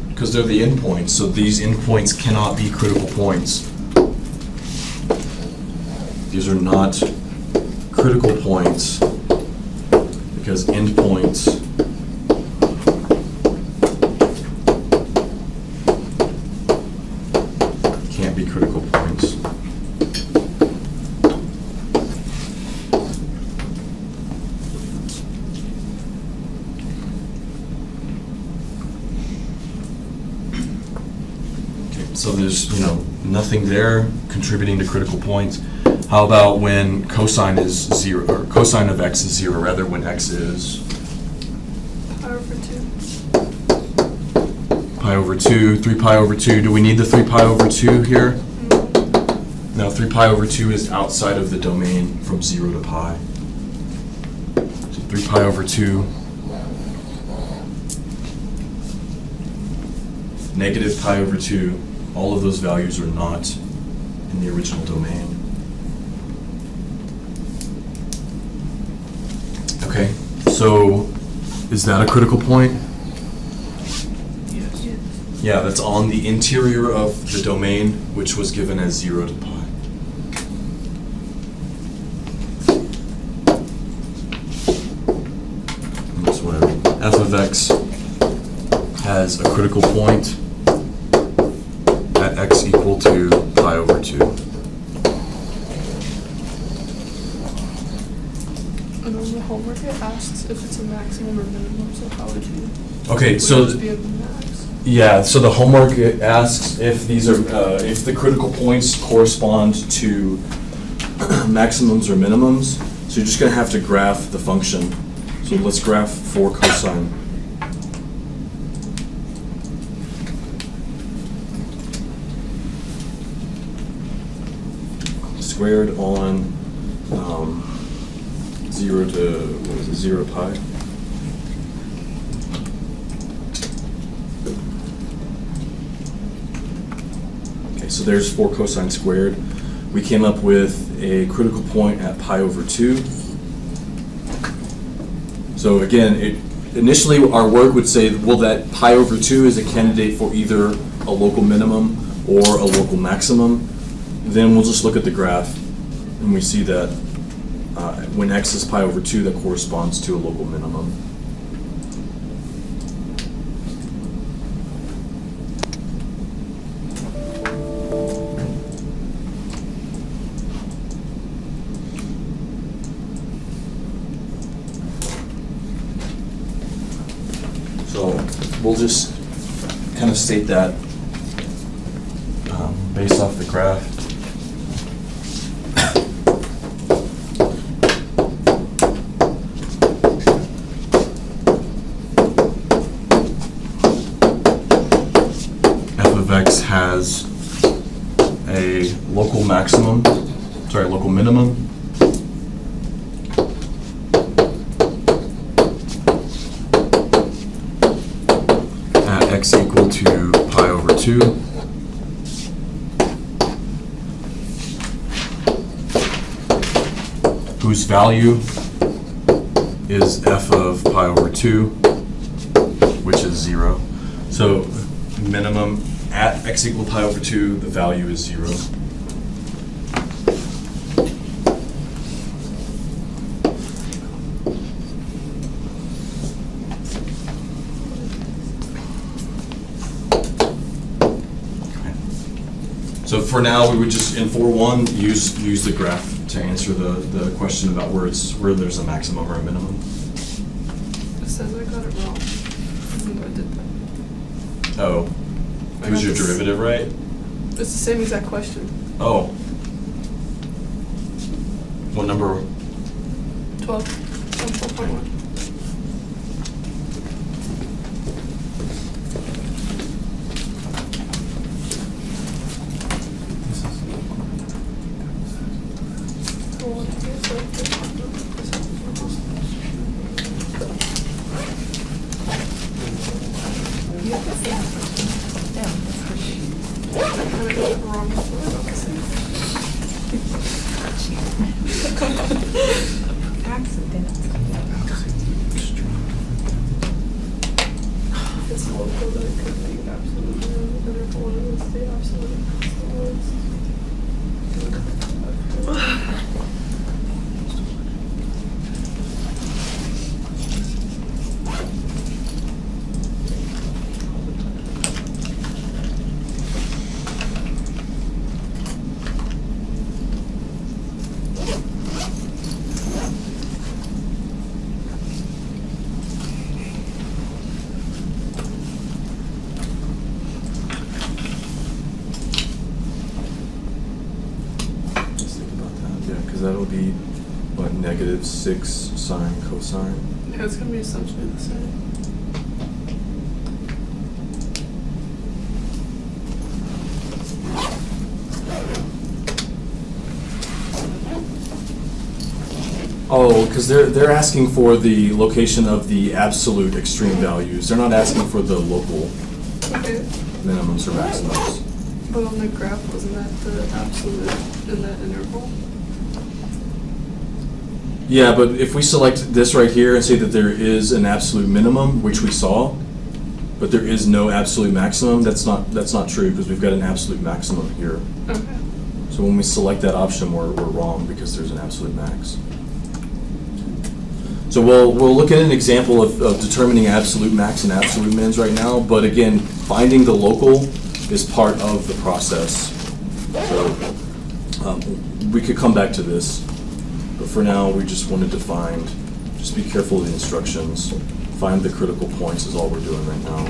Speaker 2: Because they're the endpoints, so these endpoints cannot be critical points. These are not critical points because endpoints can't be critical points. Okay, so there's, nothing there contributing to critical points. How about when cosine is 0, or cosine of x is 0, rather, when x is
Speaker 3: Pi over 2.
Speaker 2: pi over 2, 3 pi over 2. Do we need the 3 pi over 2 here? No, 3 pi over 2 is outside of the domain from 0 to pi. So 3 pi over 2. Negative pi over 2. All of those values are not in the original domain. Okay, so is that a critical point?
Speaker 6: Yes.
Speaker 2: Yeah, that's on the interior of the domain, which was given as 0 to pi. That's whatever. F of x has a critical point at x equal to pi over 2.
Speaker 3: And on the homework it asks if it's a maximum or minimum, so how would you?
Speaker 2: Okay,
Speaker 3: would
Speaker 2: so
Speaker 3: it just be a max?
Speaker 2: Yeah, so the homework it asks if these are, if the critical points correspond to maximums or minimums. So you're just gonna have to graph the function. So let's graph for cosine. Squared on 0 to, what was it, 0 pi? Okay, so there's 4 cosine squared. We came up with a critical point at pi over 2. So again, initially our work would say, well, that pi over 2 is a candidate for either a local minimum or a local maximum. Then we'll just look at the graph and we see that when x is pi over 2, that corresponds to a local minimum. So we'll just kind of state that based off the graph. F of x has a local maximum, local minimum. At x equal to pi over 2. Whose value is f of pi over 2, which is 0. So minimum at x equal pi over 2, the value is 0. So for now, we would just, in 4.1, use the graph to answer the question about where there's a maximum or a minimum.
Speaker 3: It says I got it wrong, even though I did that.
Speaker 2: Oh,
Speaker 3: I
Speaker 2: was
Speaker 3: got
Speaker 2: your
Speaker 3: this.
Speaker 2: derivative right?
Speaker 3: It's the same exact question.
Speaker 2: Oh. What number?
Speaker 3: 12.1. It's local, but it could be absolute minimum, and if one is the absolute,
Speaker 2: Let's think about that. Yeah, because that'll be what, -6 sine cosine.
Speaker 3: yeah, it's gonna be essentially the same.
Speaker 2: Oh, because they're asking for the location of the absolute extreme values. They're not asking for the local
Speaker 3: Okay,
Speaker 2: minimums or maximums.
Speaker 3: but on the graph, wasn't that the absolute in that interval?
Speaker 2: Yeah, but if we select this right here and say that there is an absolute minimum, which we saw, but there is no absolute maximum, that's not true because we've got an absolute maximum here.
Speaker 3: Okay.
Speaker 2: So when we select that option, we're wrong because there's an absolute max. So we'll look at an example of determining absolute max and absolute mins right now, but again, finding the local is part of the process. So we could come back to this, but for now, we just wanted to find, just be careful of the instructions, find the critical points is all we're doing right now.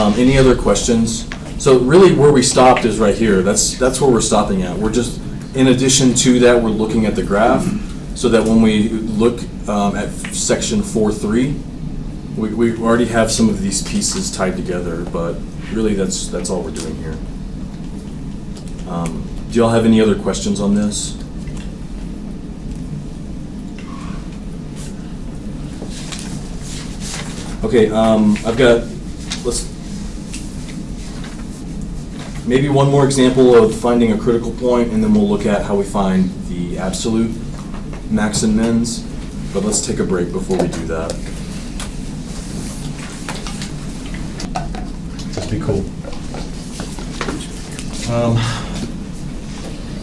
Speaker 2: Any other questions? So really where we stopped is right here. That's where we're stopping at. We're just, in addition to that, we're looking at the graph so that when we look at section 4.3, we already have some of these pieces tied together, but really that's all we're doing here. Do y'all have any other questions on this? Okay, I've got, maybe one more example of finding a critical point, and then we'll look at how we find the absolute max and mins. But let's take a break before we do that. That'd be cool.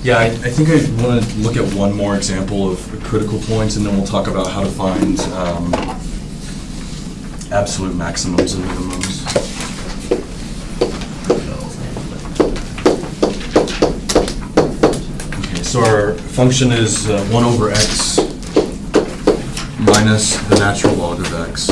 Speaker 2: Yeah, I think I want to look at one more example of critical points, and then we'll talk about how to find absolute maximums and minimums. Okay, so our function is 1 over x minus the natural log of x.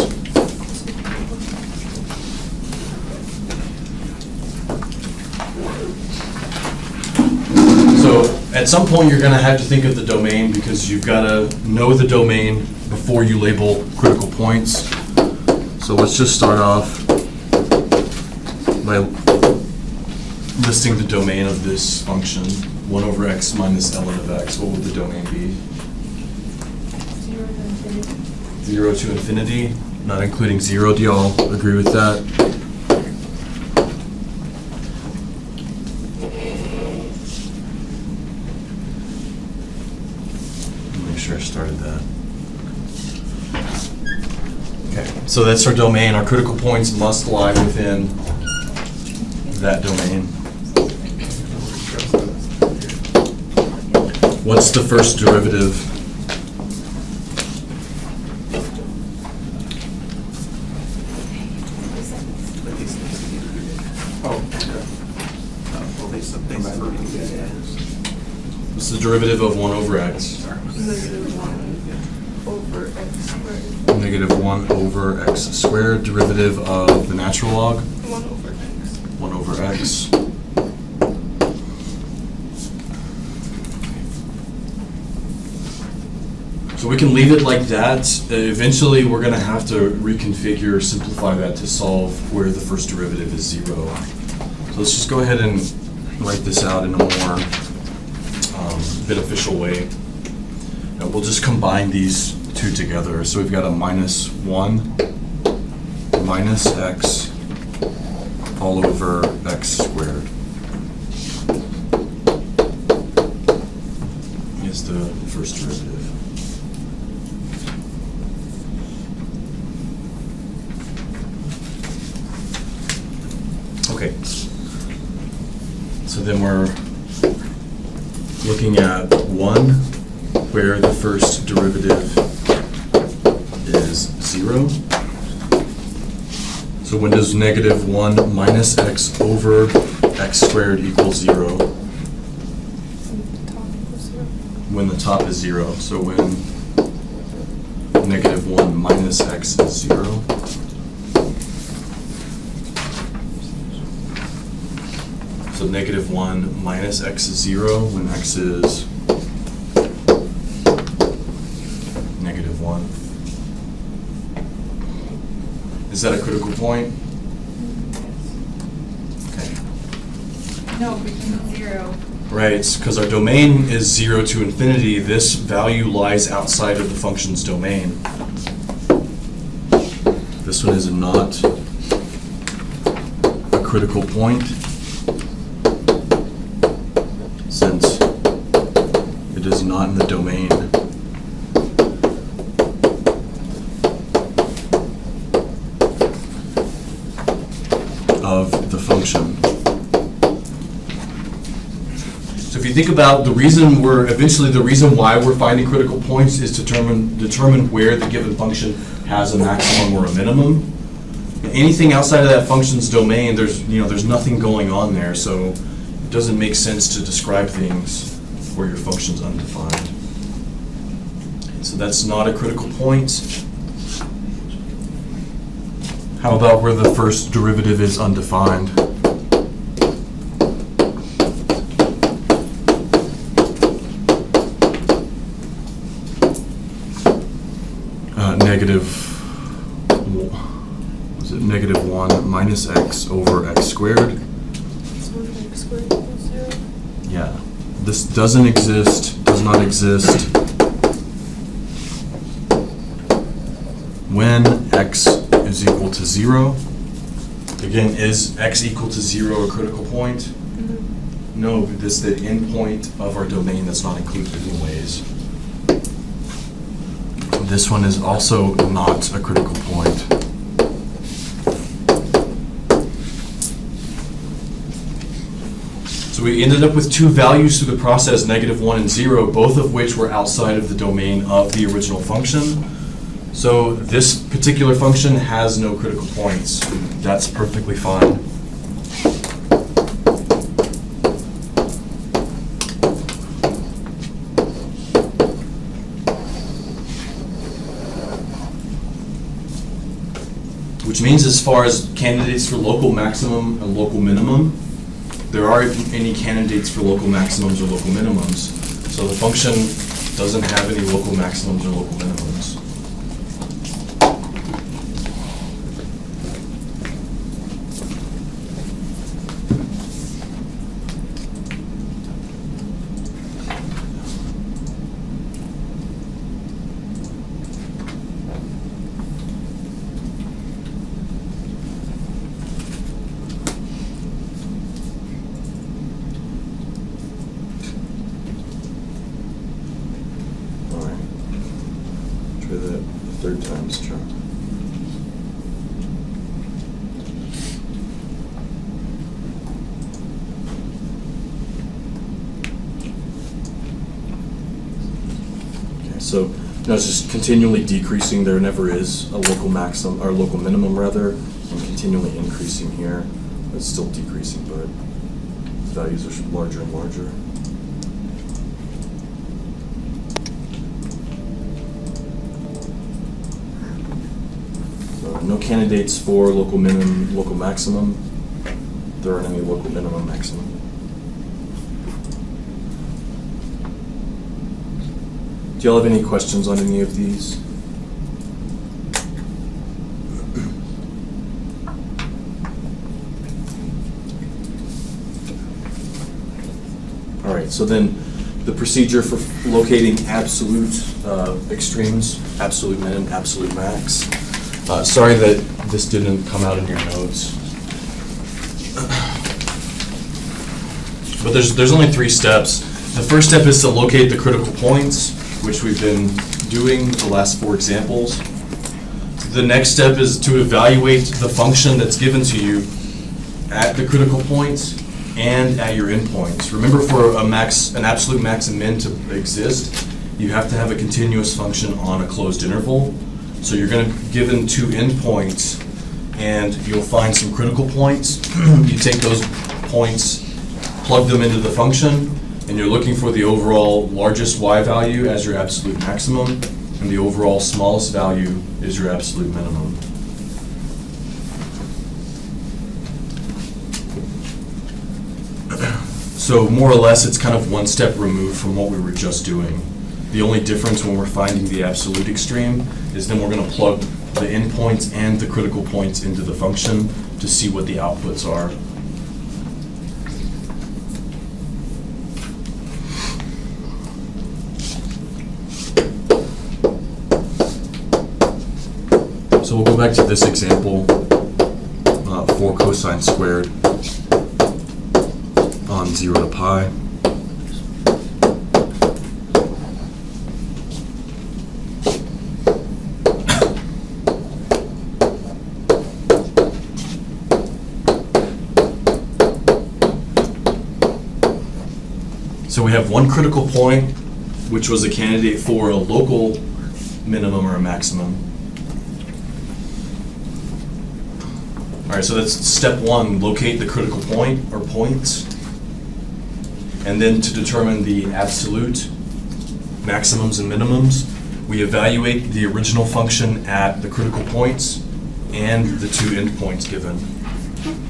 Speaker 2: So at some point you're going to have to think of the domain, because you've got to know the domain before you label critical points. So let's just start off by listing the domain of this function, 1 over x minus ln of x. What would the domain be?
Speaker 1: 0 to infinity.
Speaker 2: 0 to infinity, not including 0. Do y'all agree with that? Make sure I started that. Okay, so that's our domain. Our critical points must lie within that domain. What's the first derivative? What's the derivative of 1 over x?
Speaker 3: -1 over x squared.
Speaker 2: Negative 1 over x squared. Derivative of the natural log?
Speaker 3: 1 over x.
Speaker 2: 1 over x. So we can leave it like that. Eventually, we're going to have to reconfigure, simplify that to solve where the first derivative is 0. So let's just go ahead and write this out in a more beneficial way. Now we'll just combine these two together. So we've got a minus 1 minus x all over x squared is the first derivative. Okay, so then we're looking at 1, where the first derivative is 0. So when does negative 1 minus x over x squared equal 0? When the top is 0. So when negative 1 minus x is 0. So negative 1 minus x is 0 when x is negative 1. Is that a critical point? Okay.
Speaker 1: No, between 0.
Speaker 2: Right, because our domain is 0 to infinity. This value lies outside of the function's domain. This one is not a critical point, since it is not in the domain of the function. So if you think about the reason the reason why we're finding critical points is to determine where the given function has a maximum or a minimum. Anything outside of that function's domain, there's nothing going on there, so it doesn't make sense to describe things where your function's undefined. And so that's not a critical point. How about where the first derivative is undefined? Negative 1 minus x over x squared.
Speaker 3: So x squared equals 0.
Speaker 2: Yeah. This does not exist when x is equal to 0. Again, is x equal to 0 a critical point?
Speaker 3: Mm-hmm.
Speaker 2: No, but this is the endpoint of our domain that's not included anyways. This one is also not a critical point. So we ended up with two values through the process, -1 and 0, both of which were outside of the domain of the original function. So this particular function has no critical points. That's perfectly fine. Which means as far as candidates for local maximum and local minimum, there aren't any candidates for local maximums or local minimums. So the function doesn't have any local maximums or local minimums. Try that a third time's charm. Okay, so now it's just continually decreasing. There never is a local maximum, or local minimum rather, and continually increasing here. It's still decreasing, but values are larger and larger. No candidates for local minimum, local maximum. There aren't any local minimum, maximum. Do y'all have any questions on any of these? All right, so then the procedure for locating absolute extremes, absolute min, absolute max. Sorry that this didn't come out in your notes. But there's only 3 steps. The first step is to locate the critical points, which we've been doing the last 4 examples. The next step is to evaluate the function that's given to you at the critical points and at your endpoints. Remember, for an absolute max and min to exist, you have to have a continuous function on a closed interval. So you're going to be given 2 endpoints, and you'll find some critical points. You take those points, plug them into the function, and you're looking for the overall largest y value as your absolute maximum, and the overall smallest value is your absolute minimum. So more or less, it's kind of 1 step removed from what we were just doing. The only difference when we're finding the absolute extreme is then we're going to plug the endpoints and the critical points into the function to see what the outputs are. So we'll go back to this example, 4 cosine squared on 0 to pi. So we have 1 critical point, which was a candidate for a local minimum or a maximum. All right, so that's step 1, locate the critical point or points. And then to determine the absolute maximums and minimums, we evaluate the original function at the critical points and the two endpoints given.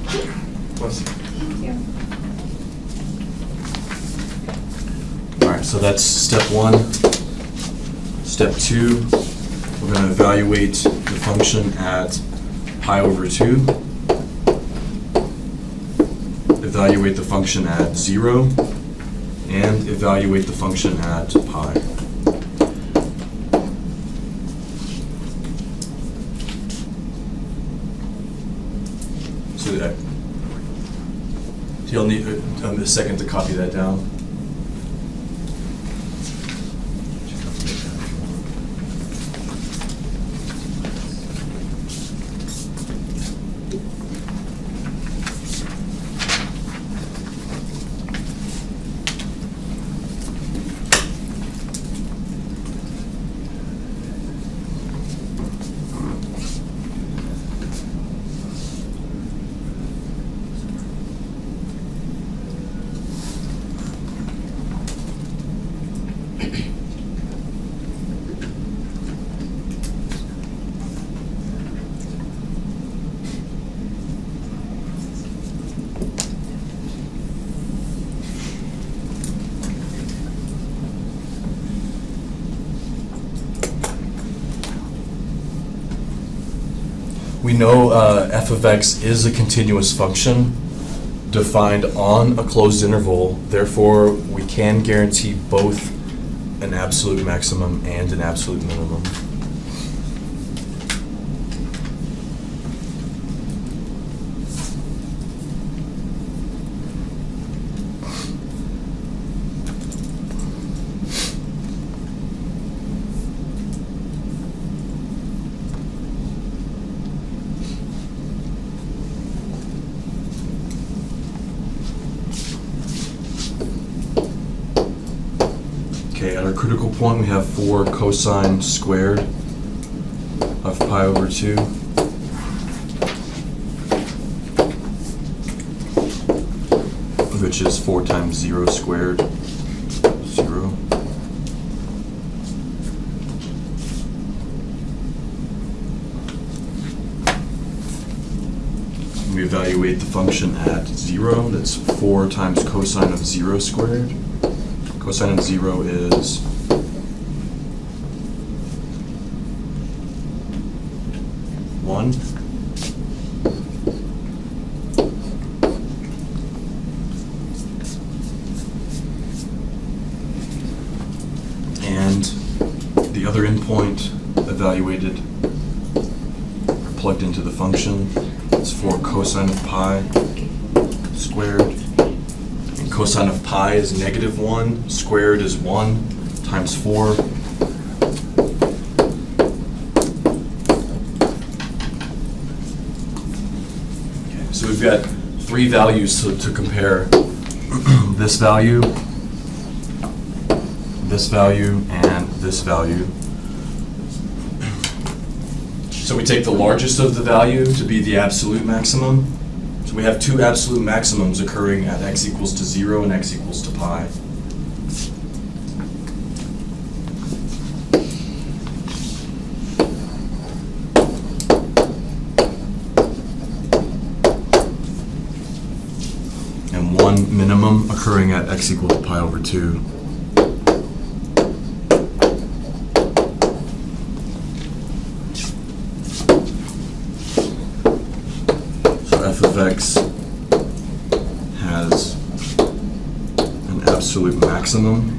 Speaker 1: Thank you.
Speaker 2: All right, so that's step one. Step two, we're going to evaluate the function at pi over 2. Evaluate the function at 0, and evaluate the function at pi. So you'll need a second to copy that down. We know f of x is a continuous function defined on a closed interval. Therefore, we can guarantee both an absolute maximum and an absolute minimum. Okay, at our critical point, we have 4 cosine squared of pi over 2. Which is 4 times 0 squared, 0. We evaluate the function at 0, that's 4 times cosine of 0 squared. Cosine of 0 is 1. And the other endpoint evaluated, plugged into the function, is 4 cosine of pi squared. Cosine of pi is -1, squared is 1, times 4. Okay, so we've got 3 values to compare. This value, and this value. So we take the largest of the value to be the absolute maximum. So we have 2 absolute maximums occurring at x equals to 0 and x equals to pi. And 1 minimum occurring at x equals to pi over 2. F of x has an absolute maximum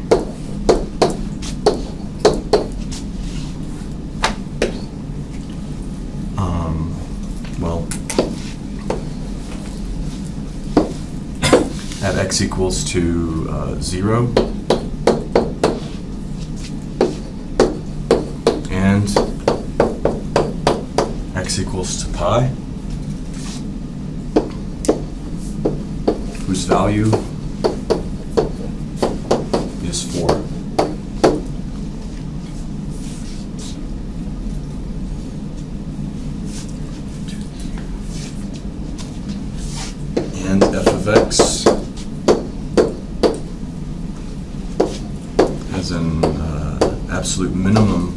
Speaker 2: at x equals to 0 and x equals to pi, whose value is 4. And f of x has an absolute minimum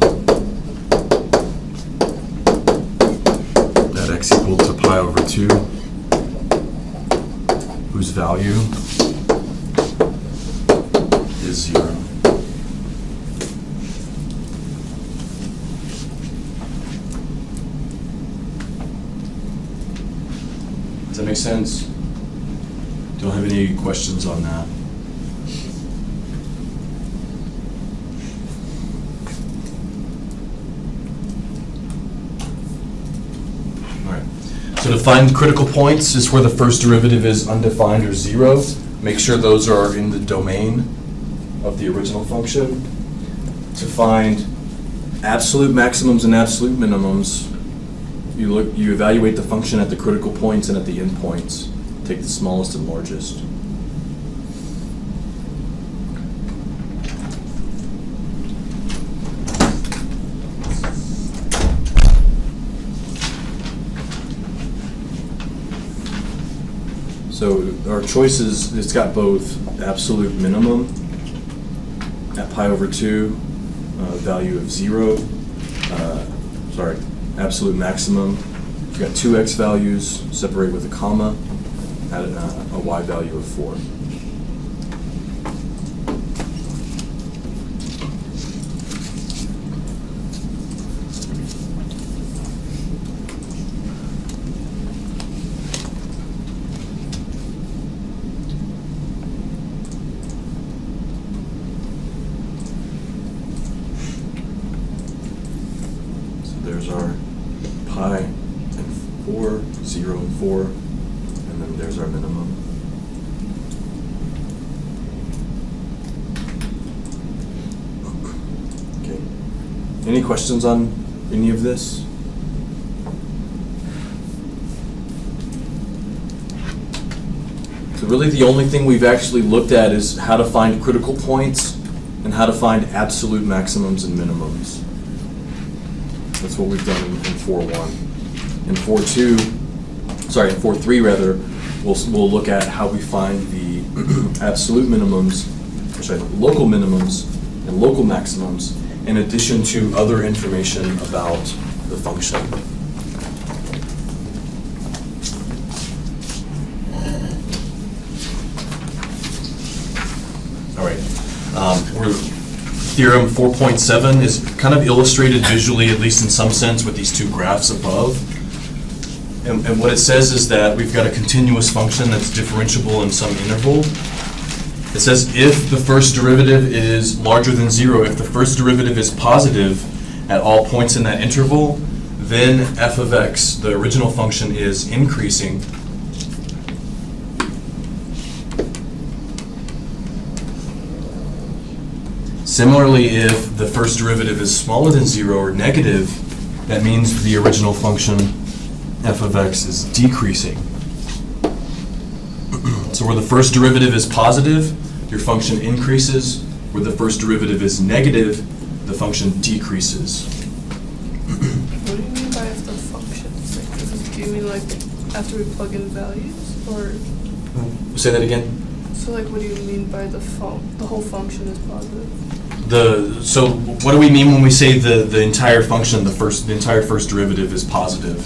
Speaker 2: whose value is 0. Does that make sense? Don't have any questions on that. All right. So to find critical points is where the first derivative is undefined or 0. Make sure those are in the domain of the original function. To find absolute maximums and absolute minimums, you evaluate the function at the critical points and at the endpoints. Take the smallest and largest. So our choices, it's got both absolute minimum at pi over 2, value of 0, absolute maximum. We've got 2 x values, separate with a comma, at a y value of 4. There's our pi and 4, 0 and 4, and then there's our minimum. Okay. Any questions on any of this? So really the only thing we've actually looked at is how to find critical points and how to find absolute maximums and minimums. That's what we've done in 4.1. In 4.3 rather, we'll look at how we find the absolute minimums, local minimums and local maximums, in addition to other information about the function. All right. Theorem 4.7 is kind of illustrated visually, at least in some sense, with these 2 graphs above. And what it says is that we've got a continuous function that's differentiable in some interval. It says if the first derivative is larger than 0, if the first derivative is positive at all points in that interval, then f of x, the original function, is increasing. Similarly, if the first derivative is smaller than 0 or negative, that means the original function f of x is decreasing. So where the first derivative is positive, your function increases. Where the first derivative is negative, the function decreases.
Speaker 3: What do you mean by if the functions? Like, do you mean like after we plug in values, or?
Speaker 2: Say that again?
Speaker 3: So like, what do you mean by the whole function is positive?
Speaker 2: So what do we mean when we say the entire function, the entire first derivative is positive?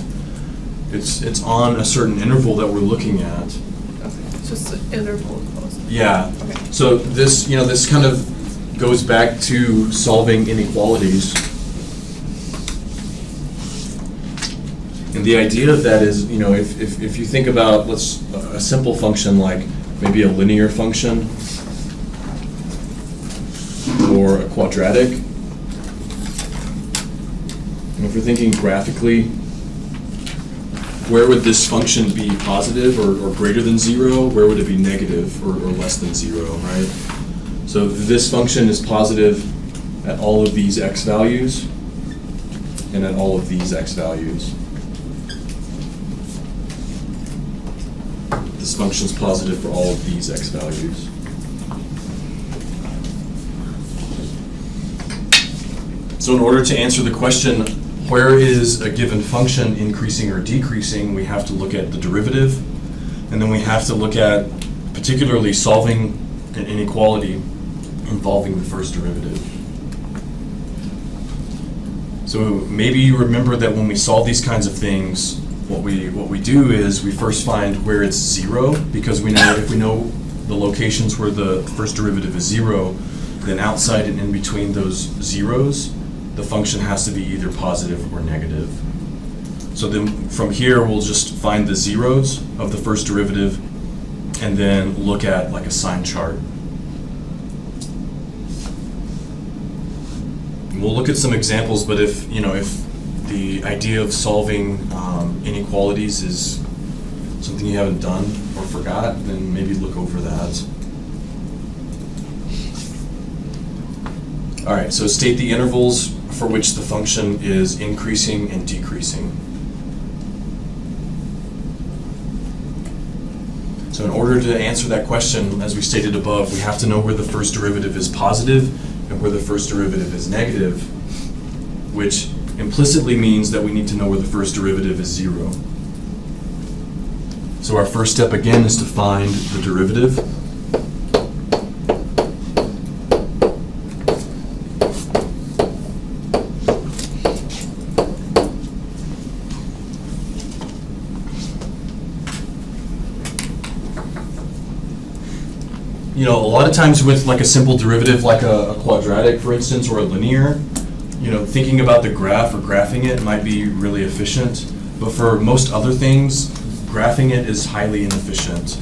Speaker 2: It's on a certain interval that we're looking at.
Speaker 3: Okay, it's just the interval is positive.
Speaker 2: Yeah.
Speaker 3: Okay.
Speaker 2: So this kind of goes back to solving inequalities. And the idea of that is, if you think about a simple function like maybe a linear function or a quadratic. And if we're thinking graphically, where would this function be positive or greater than 0? Where would it be negative or less than 0, right? So this function is positive at all of these x values and at all of these x values. This function is positive for all of these x values. So in order to answer the question, where is a given function increasing or decreasing, we have to look at the derivative, and then we have to look at particularly solving an inequality involving the first derivative. So maybe you remember that when we solve these kinds of things, what we do is we first find where it's 0, because we know if we know the locations where the first derivative is 0, then outside and in between those zeros, the function has to be either positive or negative. So then from here, we'll just find the zeros of the first derivative and then look at like a sign chart. We'll look at some examples, but if the idea of solving inequalities is something you haven't done or forgot, then maybe look over that. All right, so state the intervals for which the function is increasing and decreasing. So in order to answer that question, as we stated above, we have to know where the first derivative is positive and where the first derivative is negative, which implicitly means that we need to know where the first derivative is 0. So our first step again is to find the derivative. A lot of times with like a simple derivative, like a quadratic, for instance, or a linear, thinking about the graph or graphing it might be really efficient. But for most other things, graphing it is highly inefficient.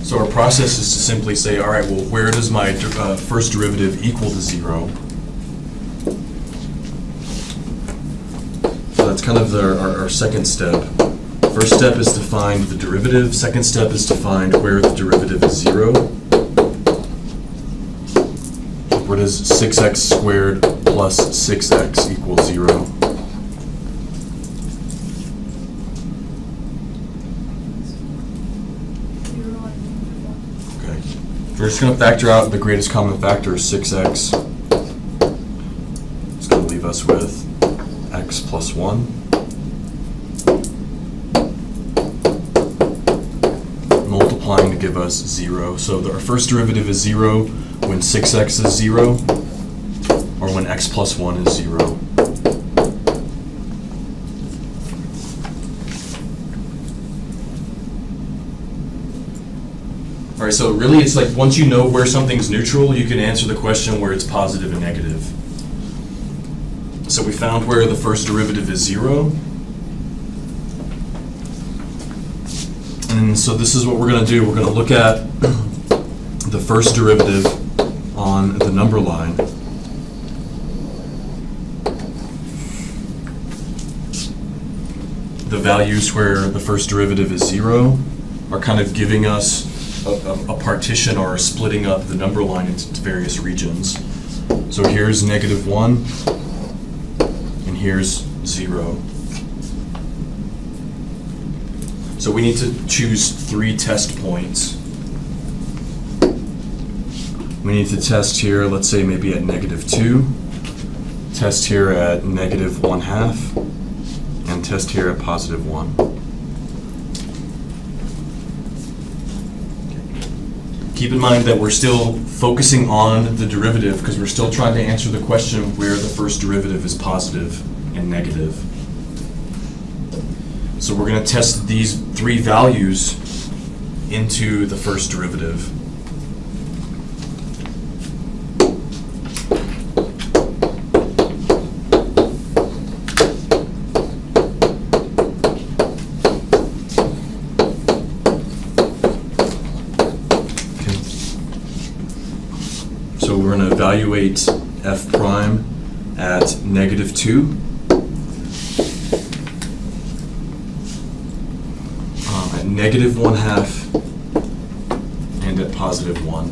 Speaker 2: So our process is to simply say, all right, well, where does my first derivative equal to 0? So that's kind of our second step. First step is to find the derivative. Second step is to find where the derivative is 0. Where does 6x squared plus 6x equal 0? Okay. We're just going to factor out the greatest common factor, 6x. It's going to leave us with x plus 1. Multiplying to give us 0. So our first derivative is 0 when 6x is 0, or when x plus 1 is 0. All right, so really it's like once you know where something's neutral, you can answer the question where it's positive and negative. So we found where the first derivative is 0. And so this is what we're going to do. We're going to look at the first derivative on the number line. The values where the first derivative is 0 are kind of giving us a partition or splitting up the number line into various regions. So here's -1, and here's 0. So we need to choose 3 test points. We need to test here, let's say maybe at -2, test here at -1/2, and test here at +1. Keep in mind that we're still focusing on the derivative because we're still trying to answer the question where the first derivative is positive and negative. So we're going to test these 3 values into the first derivative. So we're going to evaluate f prime at -2, at -1/2, and at +1.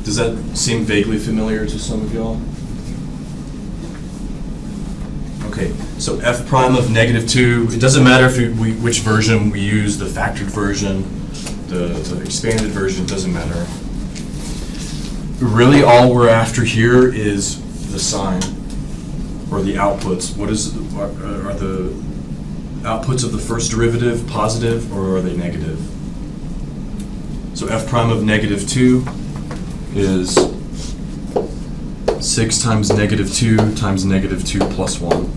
Speaker 2: Does that seem vaguely familiar to some of y'all? Okay, so f prime of -2, it doesn't matter if which version we use, the factored version, the expanded version, it doesn't matter. Really all we're after here is the sign. or the outputs, are the outputs of the first derivative positive or are they negative? So f prime of negative 2 is 6 times negative 2 times negative 2 plus 1.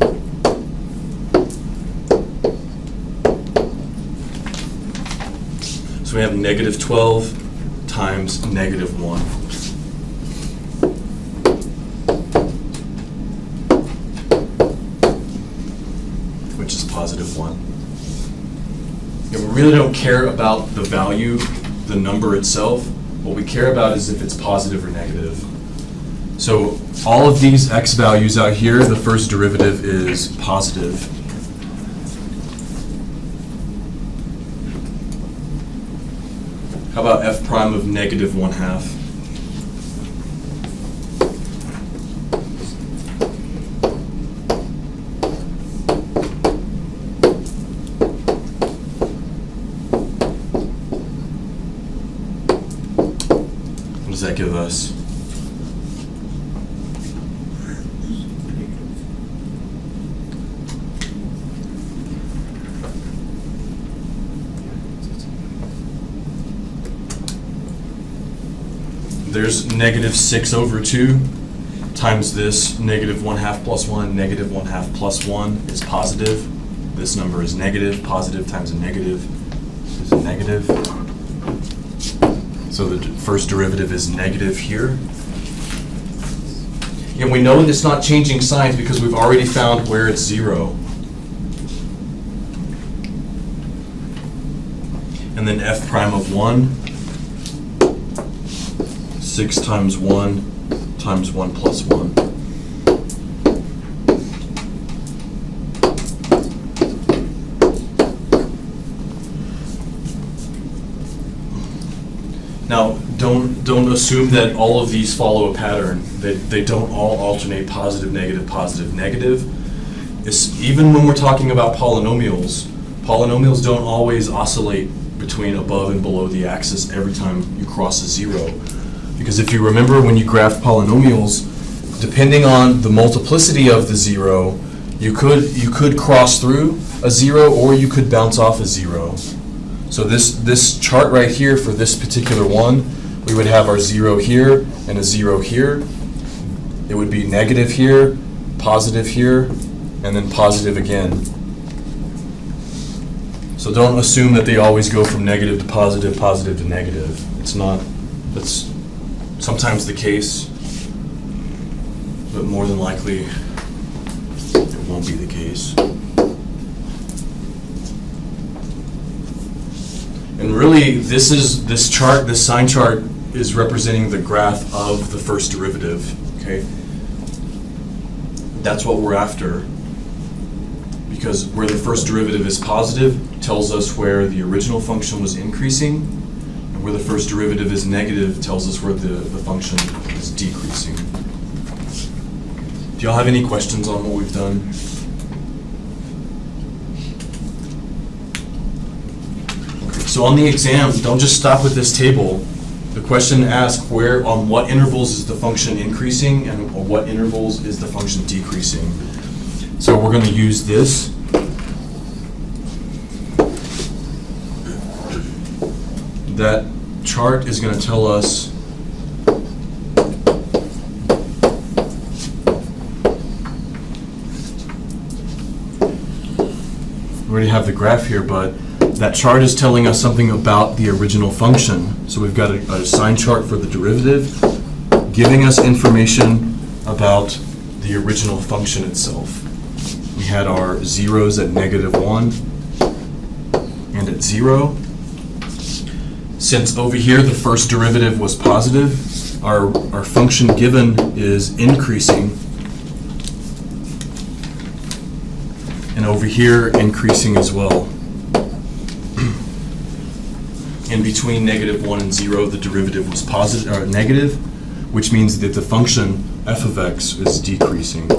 Speaker 2: So we have negative 12 times negative 1. Which is positive 1. And we really don't care about the value, the number itself. What we care about is if it's positive or negative. So all of these x values out here, the first derivative is positive. How about f prime of negative 1/2? What does that give us? There's negative 6 over 2 times this negative 1/2 plus 1, negative 1/2 plus 1 is positive. This number is negative. Positive times a negative is a negative. So the first derivative is negative here. And we know it's not changing signs because we've already found where it's 0. And then f prime of 1. 6 times 1 times 1 plus 1. Now, don't assume that all of these follow a pattern. They don't all alternate positive, negative, positive, negative. Even when we're talking about polynomials don't always oscillate between above and below the axis every time you cross a 0. Because if you remember when you graph polynomials, depending on the multiplicity of the 0, you could cross through a 0 or you could bounce off a 0. So this chart right here for this particular one, we would have our 0 here and a 0 here. It would be negative here, positive here, and then positive again. So don't assume that they always go from negative to positive, positive to negative. It's not. That's sometimes the case, but more than likely it won't be the case. And really, this chart, this sign chart, is representing the graph of the first derivative. Okay, that's what we're after, because where the first derivative is positive tells us where the original function was increasing, and where the first derivative is negative tells us where the function is decreasing. Do y'all have any questions on what we've done? So on the exam, don't just stop with this table. The question asks on what intervals is the function increasing and on what intervals is the function decreasing. So we're going to use this. That chart is going to tell us we already have the graph here, but that chart is telling us something about the original function. So we've got a sign chart for the derivative, giving us information about the original function itself. We had our zeros at -1 and at 0. Since over here the first derivative was positive, our function given is increasing, and over here increasing as well. In between -1 and 0, the derivative was positive or negative, which means that the function f of x is decreasing.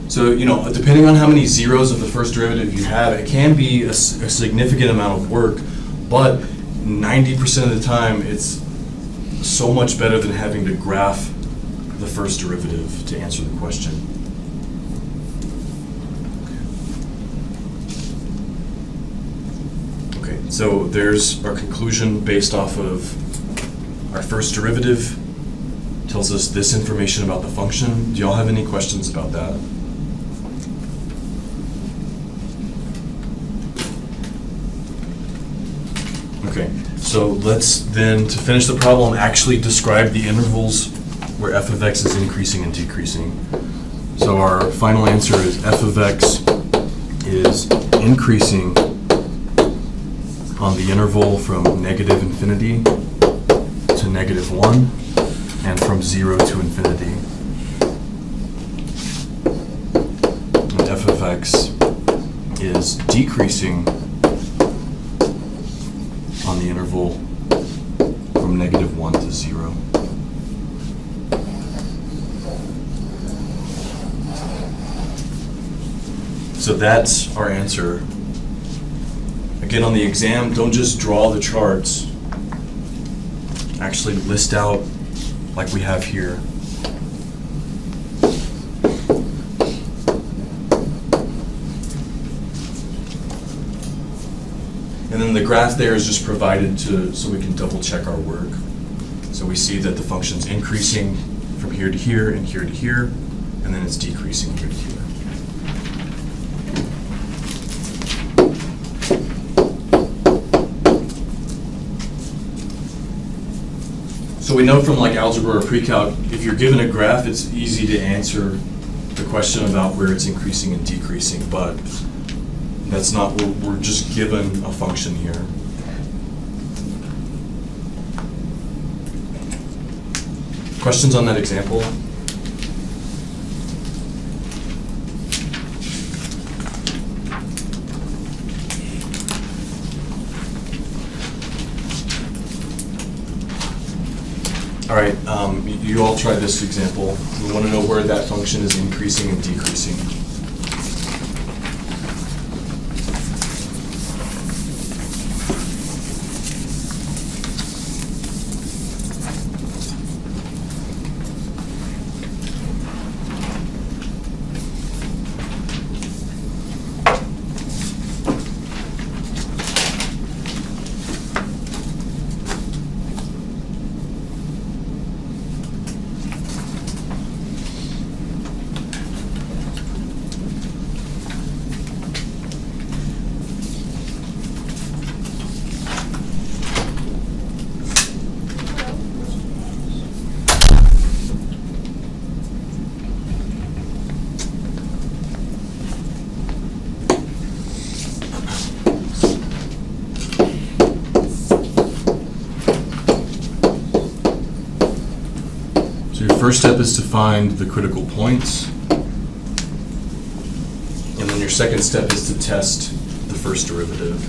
Speaker 2: So, depending on how many zeros of the first derivative you have, it can be a significant amount of work, but 90% of the time, it's so much better than having to graph the first derivative to answer the question. Okay, so there's our conclusion based off of our first derivative. Tells us this information about the function. Do y'all have any questions about that? Okay, so let's then, to finish the problem, actually describe the intervals where f of x is increasing and decreasing. So our final answer is f of x is increasing on the interval from negative infinity to negative 1 and from 0 to infinity. And f of x is decreasing on the interval from negative 1 to 0. So that's our answer. Again, on the exam, don't just draw the charts. Actually list out like we have here. And then the graph there is just provided so we can double check our work. So we see that the function's increasing from here to here and here to here, and then it's decreasing here to here. So we know from like algebra or pre-calc, if you're given a graph, it's easy to answer the question about where it's increasing and decreasing, but that's not, we're just given a function here. Questions on that example? All right, you all try this example. We want to know where that function is increasing and decreasing. First step is to find the critical points, and then your second step is to test the first derivative.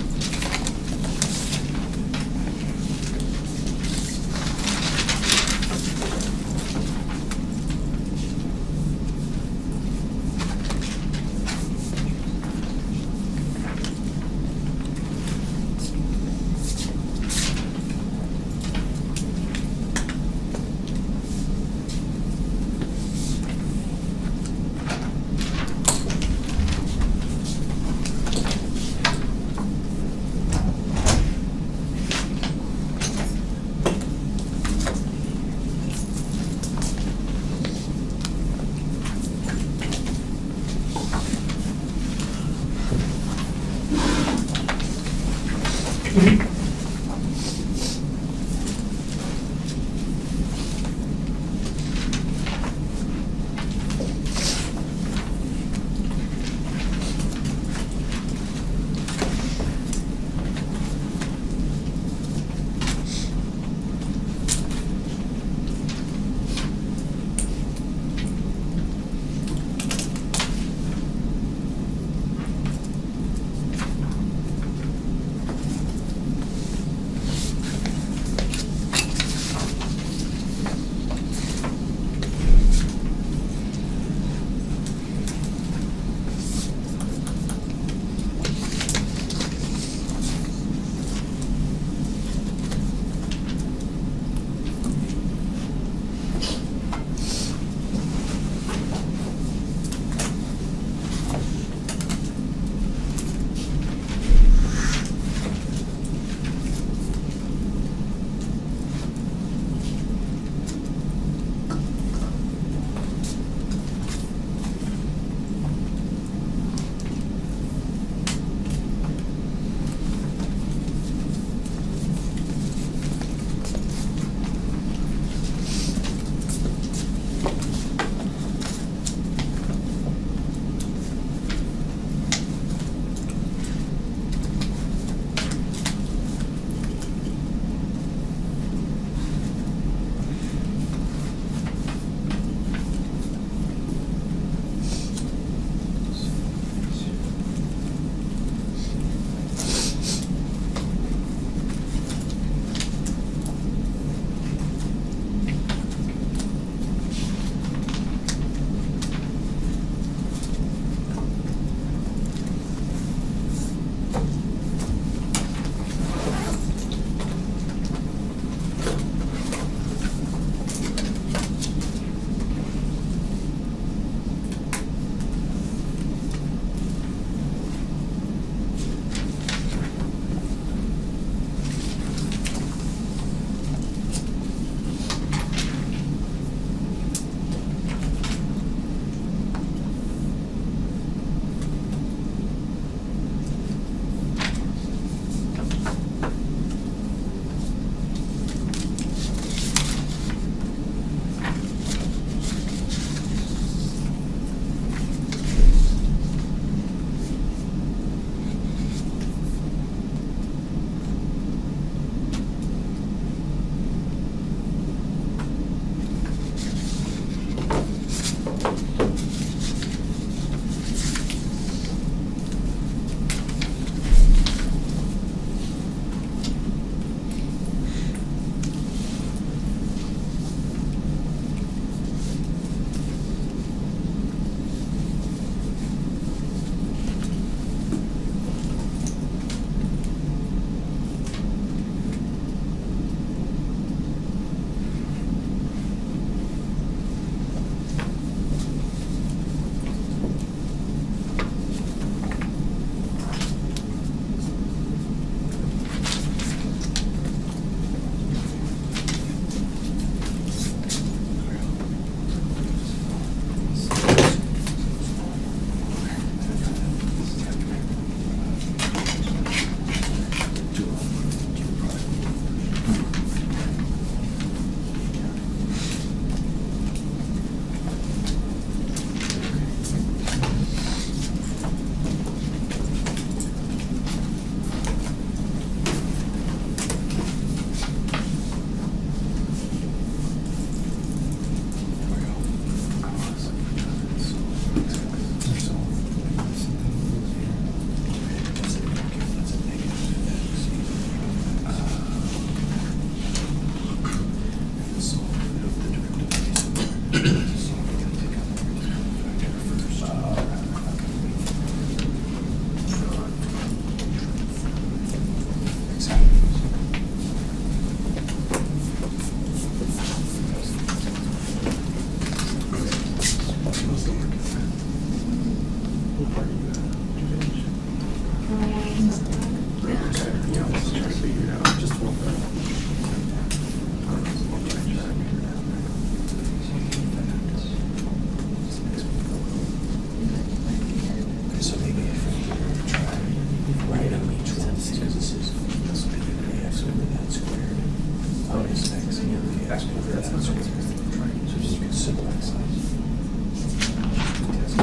Speaker 6: X over that's not so triangle.
Speaker 7: So just make simple exercise.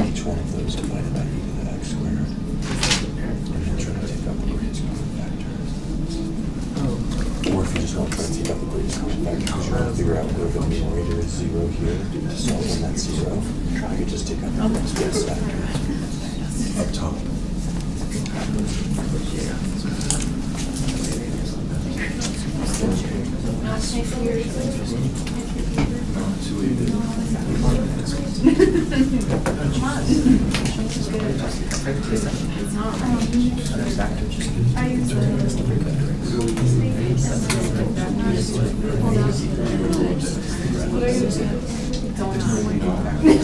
Speaker 7: Each one of those divided by e to the x squared. And then try to take out the greatest common factor. Or if you just want to try to take out the greatest common factor, because you're going to figure out where the numerator is 0 here, to solve when that's 0, you could just take out the next best factor up top.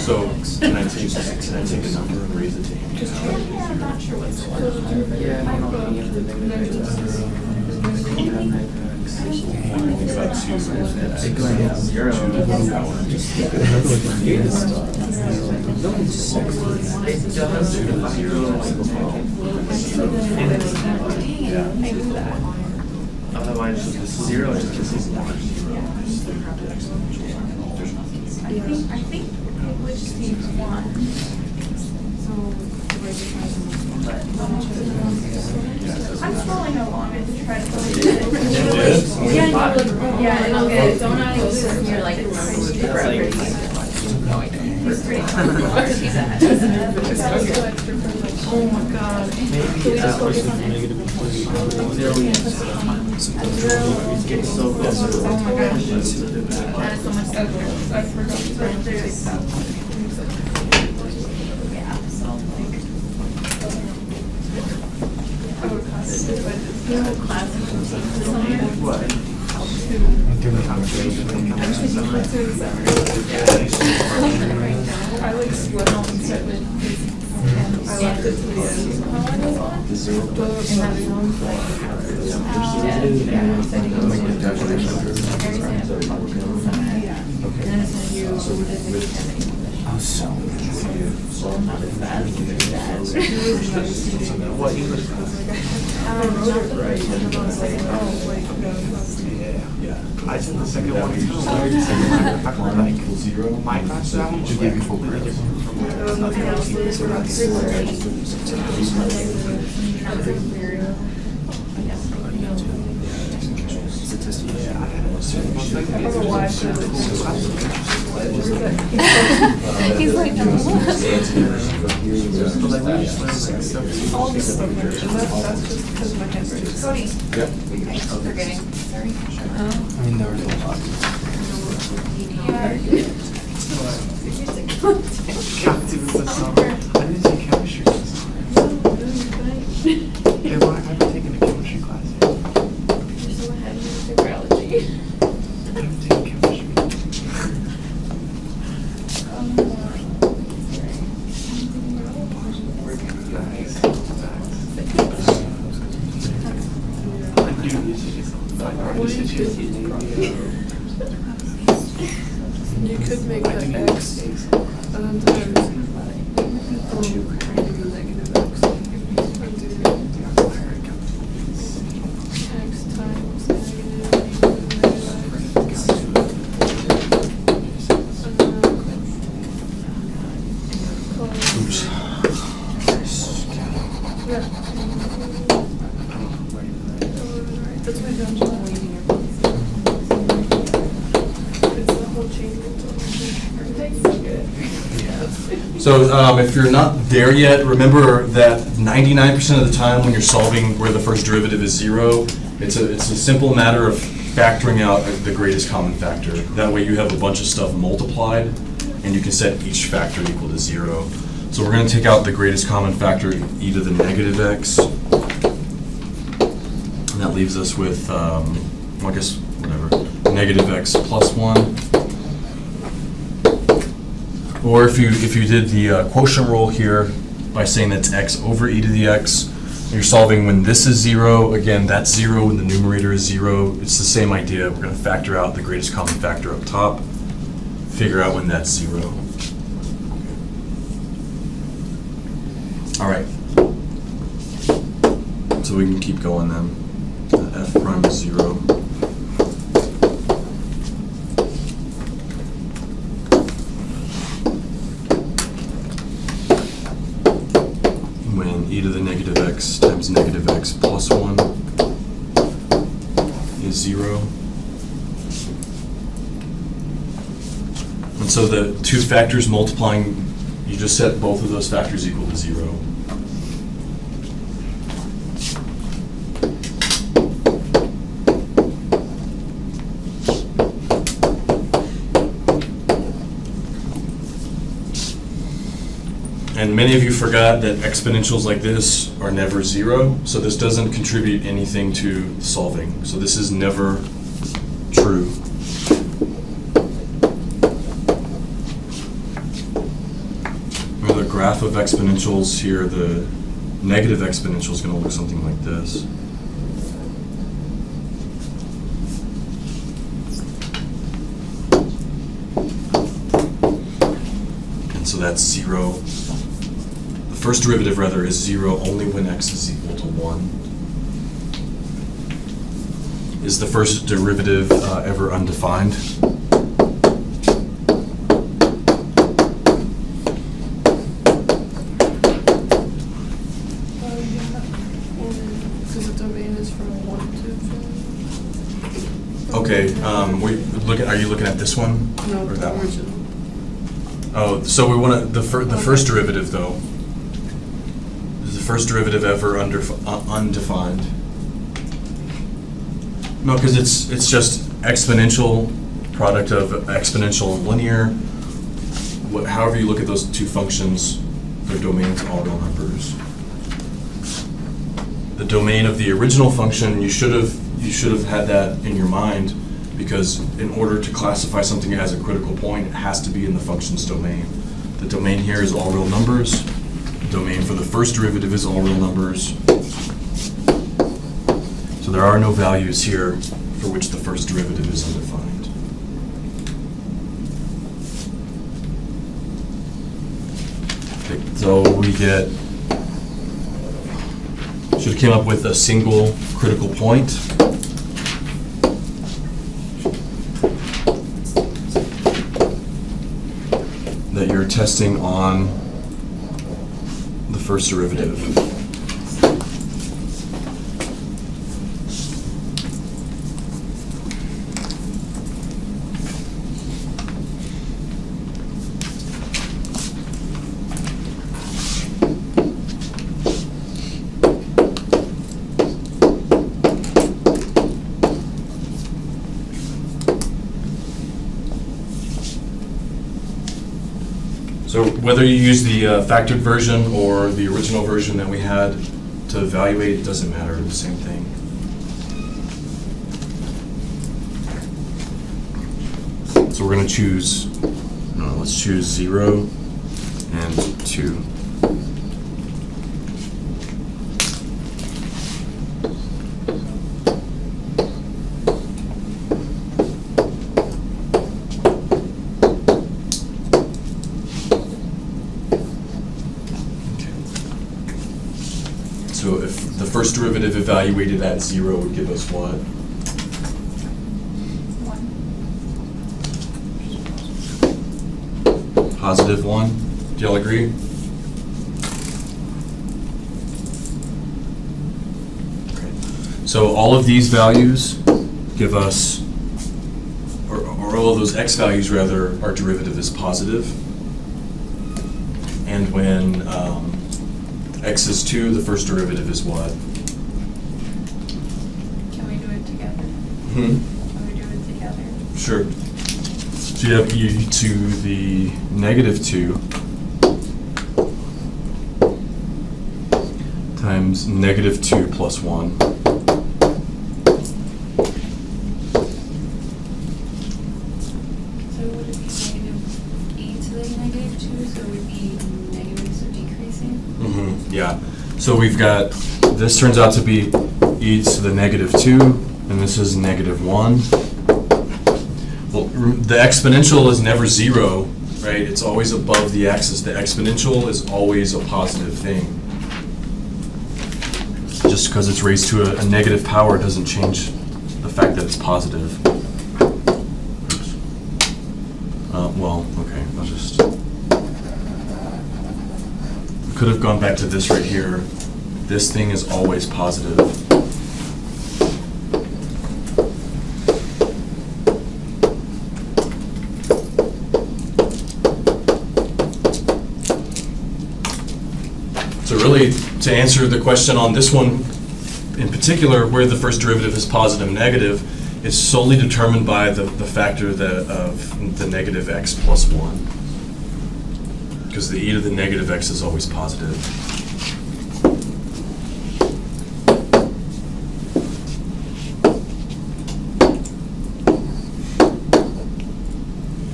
Speaker 7: So can I take a number and raise it to him?
Speaker 1: I'm not sure what's going on.
Speaker 7: About 2
Speaker 6: Otherwise, it's 0 just gives us 1.
Speaker 1: I think it would just be 1. So, I'm scrolling along and try to find it. Yeah, and I'll get donut and you're like,
Speaker 3: Oh my god.
Speaker 5: Maybe
Speaker 3: Can we just focus on
Speaker 5: negative
Speaker 6: Get so close.
Speaker 1: Oh my gosh. That is so much stuff. I forgot. But there's yeah, so like
Speaker 6: What?
Speaker 3: I like sweat on seven. I left it to the end.
Speaker 7: Oh, so
Speaker 6: What English class? Yeah. I took the second one. Like 0. My class that one was like completely different from statistics. Yeah, I had a
Speaker 1: he's like, no.
Speaker 3: All this stuff, and that's just because my handwriting.
Speaker 1: Cody.
Speaker 7: Yep.
Speaker 1: Forgetting. Sorry.
Speaker 7: I mean, there was a lot.
Speaker 6: Calculus this summer. I didn't take chemistry this summer. Hey, why have I taken a chemistry class yet?
Speaker 1: You're so ahead of your biology.
Speaker 6: I haven't taken chemistry. Guys, I do this shit.
Speaker 3: You could make the X and then times negative X. Or do X times negative
Speaker 7: Oops.
Speaker 3: Yeah. That's my jump. It's the whole chain.
Speaker 2: So if you're not there yet, remember that 99% of the time when you're solving where the first derivative is 0, it's a simple matter of factoring out the greatest common factor. That way you have a bunch of stuff multiplied, and you can set each factor equal to 0. So we're going to take out the greatest common factor, e to the negative x. And that leaves us with, well, I guess, whatever, negative x plus 1. Or if you did the quotient rule here by saying that's x over e to the x, you're solving when this is 0. Again, that's 0 when the numerator is 0. It's the same idea. We're going to factor out the greatest common factor up top, figure out when that's 0. All right. So we can keep going then. F prime is 0. 0. And so the two factors multiplying, you just set both of those factors equal to 0. And many of you forgot that exponentials like this are never 0, so this doesn't contribute anything to solving. So this is never true. Remember the graph of exponentials here, the negative exponential is going to look something like this. And so that's 0. The first derivative, rather, is 0 only when x is equal to 1. Is the first derivative ever undefined?
Speaker 3: Because the domain is from 1 to 5.
Speaker 2: Okay, are you looking at this one?
Speaker 3: No,
Speaker 2: Or
Speaker 3: the
Speaker 2: that one?
Speaker 3: original.
Speaker 2: Oh, so we want to, the first derivative, though. Is the first derivative ever undefined? No, because it's just exponential, product of exponential and linear. However you look at those two functions, their domains are all real numbers. The domain of the original function, you should have had that in your mind, because in order to classify something as a critical point, it has to be in the function's domain. The domain here is all real numbers. The domain for the first derivative is all real numbers. So there are no values here for which the first derivative is undefined. Okay, so we should have came up with a single critical point. That you're testing on the first derivative. So whether you use the factored version or the original version that we had to evaluate, it doesn't matter, the same thing. So we're going to choose, let's choose 0 and 2. So if the first derivative evaluated at 0 would give us what?
Speaker 1: 1.
Speaker 2: Positive 1. Do y'all agree? Okay. So all of these values give us, or all of those x values rather, our derivative is positive. And when x is 2, the first derivative is what?
Speaker 1: Can we do it together?
Speaker 2: Hmm?
Speaker 1: Can we do it together?
Speaker 2: Sure. So you have e to the negative 2 times negative 2 plus 1.
Speaker 1: So would it be negative e to the negative 2, so it would be negative, so decreasing?
Speaker 2: Mm-hmm. Yeah. So we've got, this turns out to be e to the negative 2, and this is negative 1. Well, the exponential is never 0, right? It's always above the axis. The exponential is always a positive thing. Just because it's raised to a negative power doesn't change the fact that it's positive. Oops. Well, okay, I'll just... Could have gone back to this right here. This thing is always positive. So really, to answer the question on this one in particular, where the first derivative is positive and negative, it's solely determined by the factor of the negative x plus 1. Because the e to the negative x is always positive.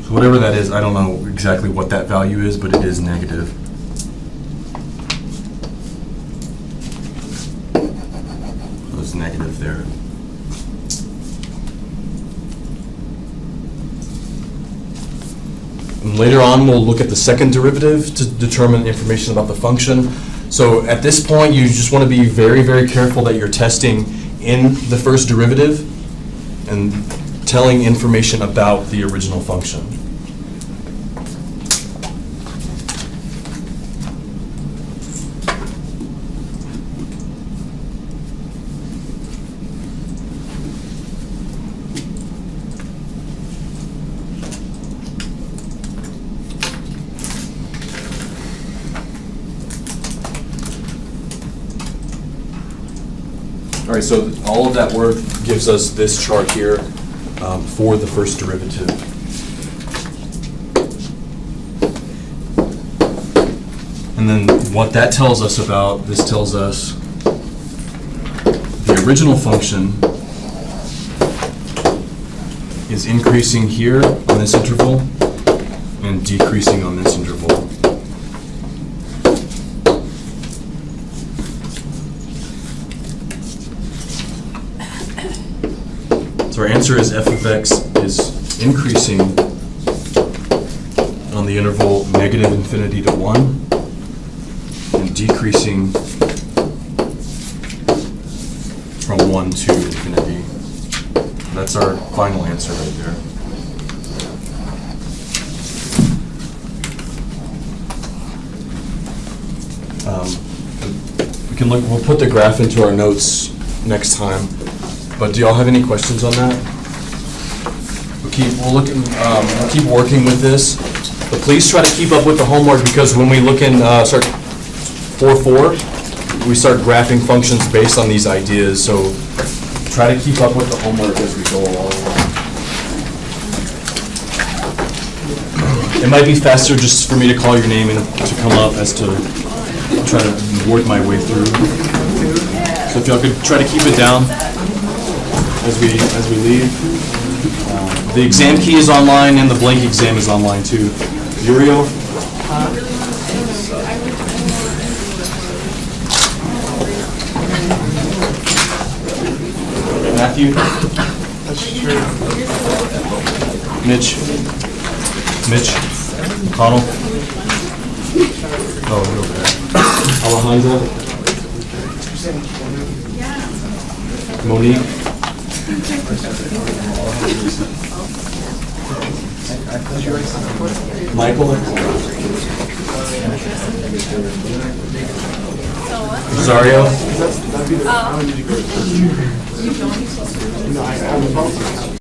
Speaker 2: So whatever that is, I don't know exactly what that value is, but it is negative. So it's negative there. And later on, we'll look at the second derivative to determine information about the function. So at this point, you just want to be very, very careful that you're testing in the first derivative and telling information about the original function. All right, so all of that work gives us this chart here for the first derivative. And then what that tells us about, this tells us the original function is increasing here on this interval and decreasing on this interval. So our answer is f of x is increasing on the interval negative infinity to 1 and decreasing from 1 to infinity. That's our final answer right there. We'll put the graph into our notes next time. But do y'all have any questions on that? We'll keep working with this. But please try to keep up with the homework, because when we look in start 4.4, we start graphing functions based on these ideas. So try to keep up with the homework as we go along. It might be faster just for me to call your name and to come up as to try to work my way through. So if y'all could try to keep it down as we leave. The exam key is online and the blank exam is online too. Uriel? Matthew? Mitch? Connell? Oh, real bad. Alejandro? Monique? Michael? Rosario?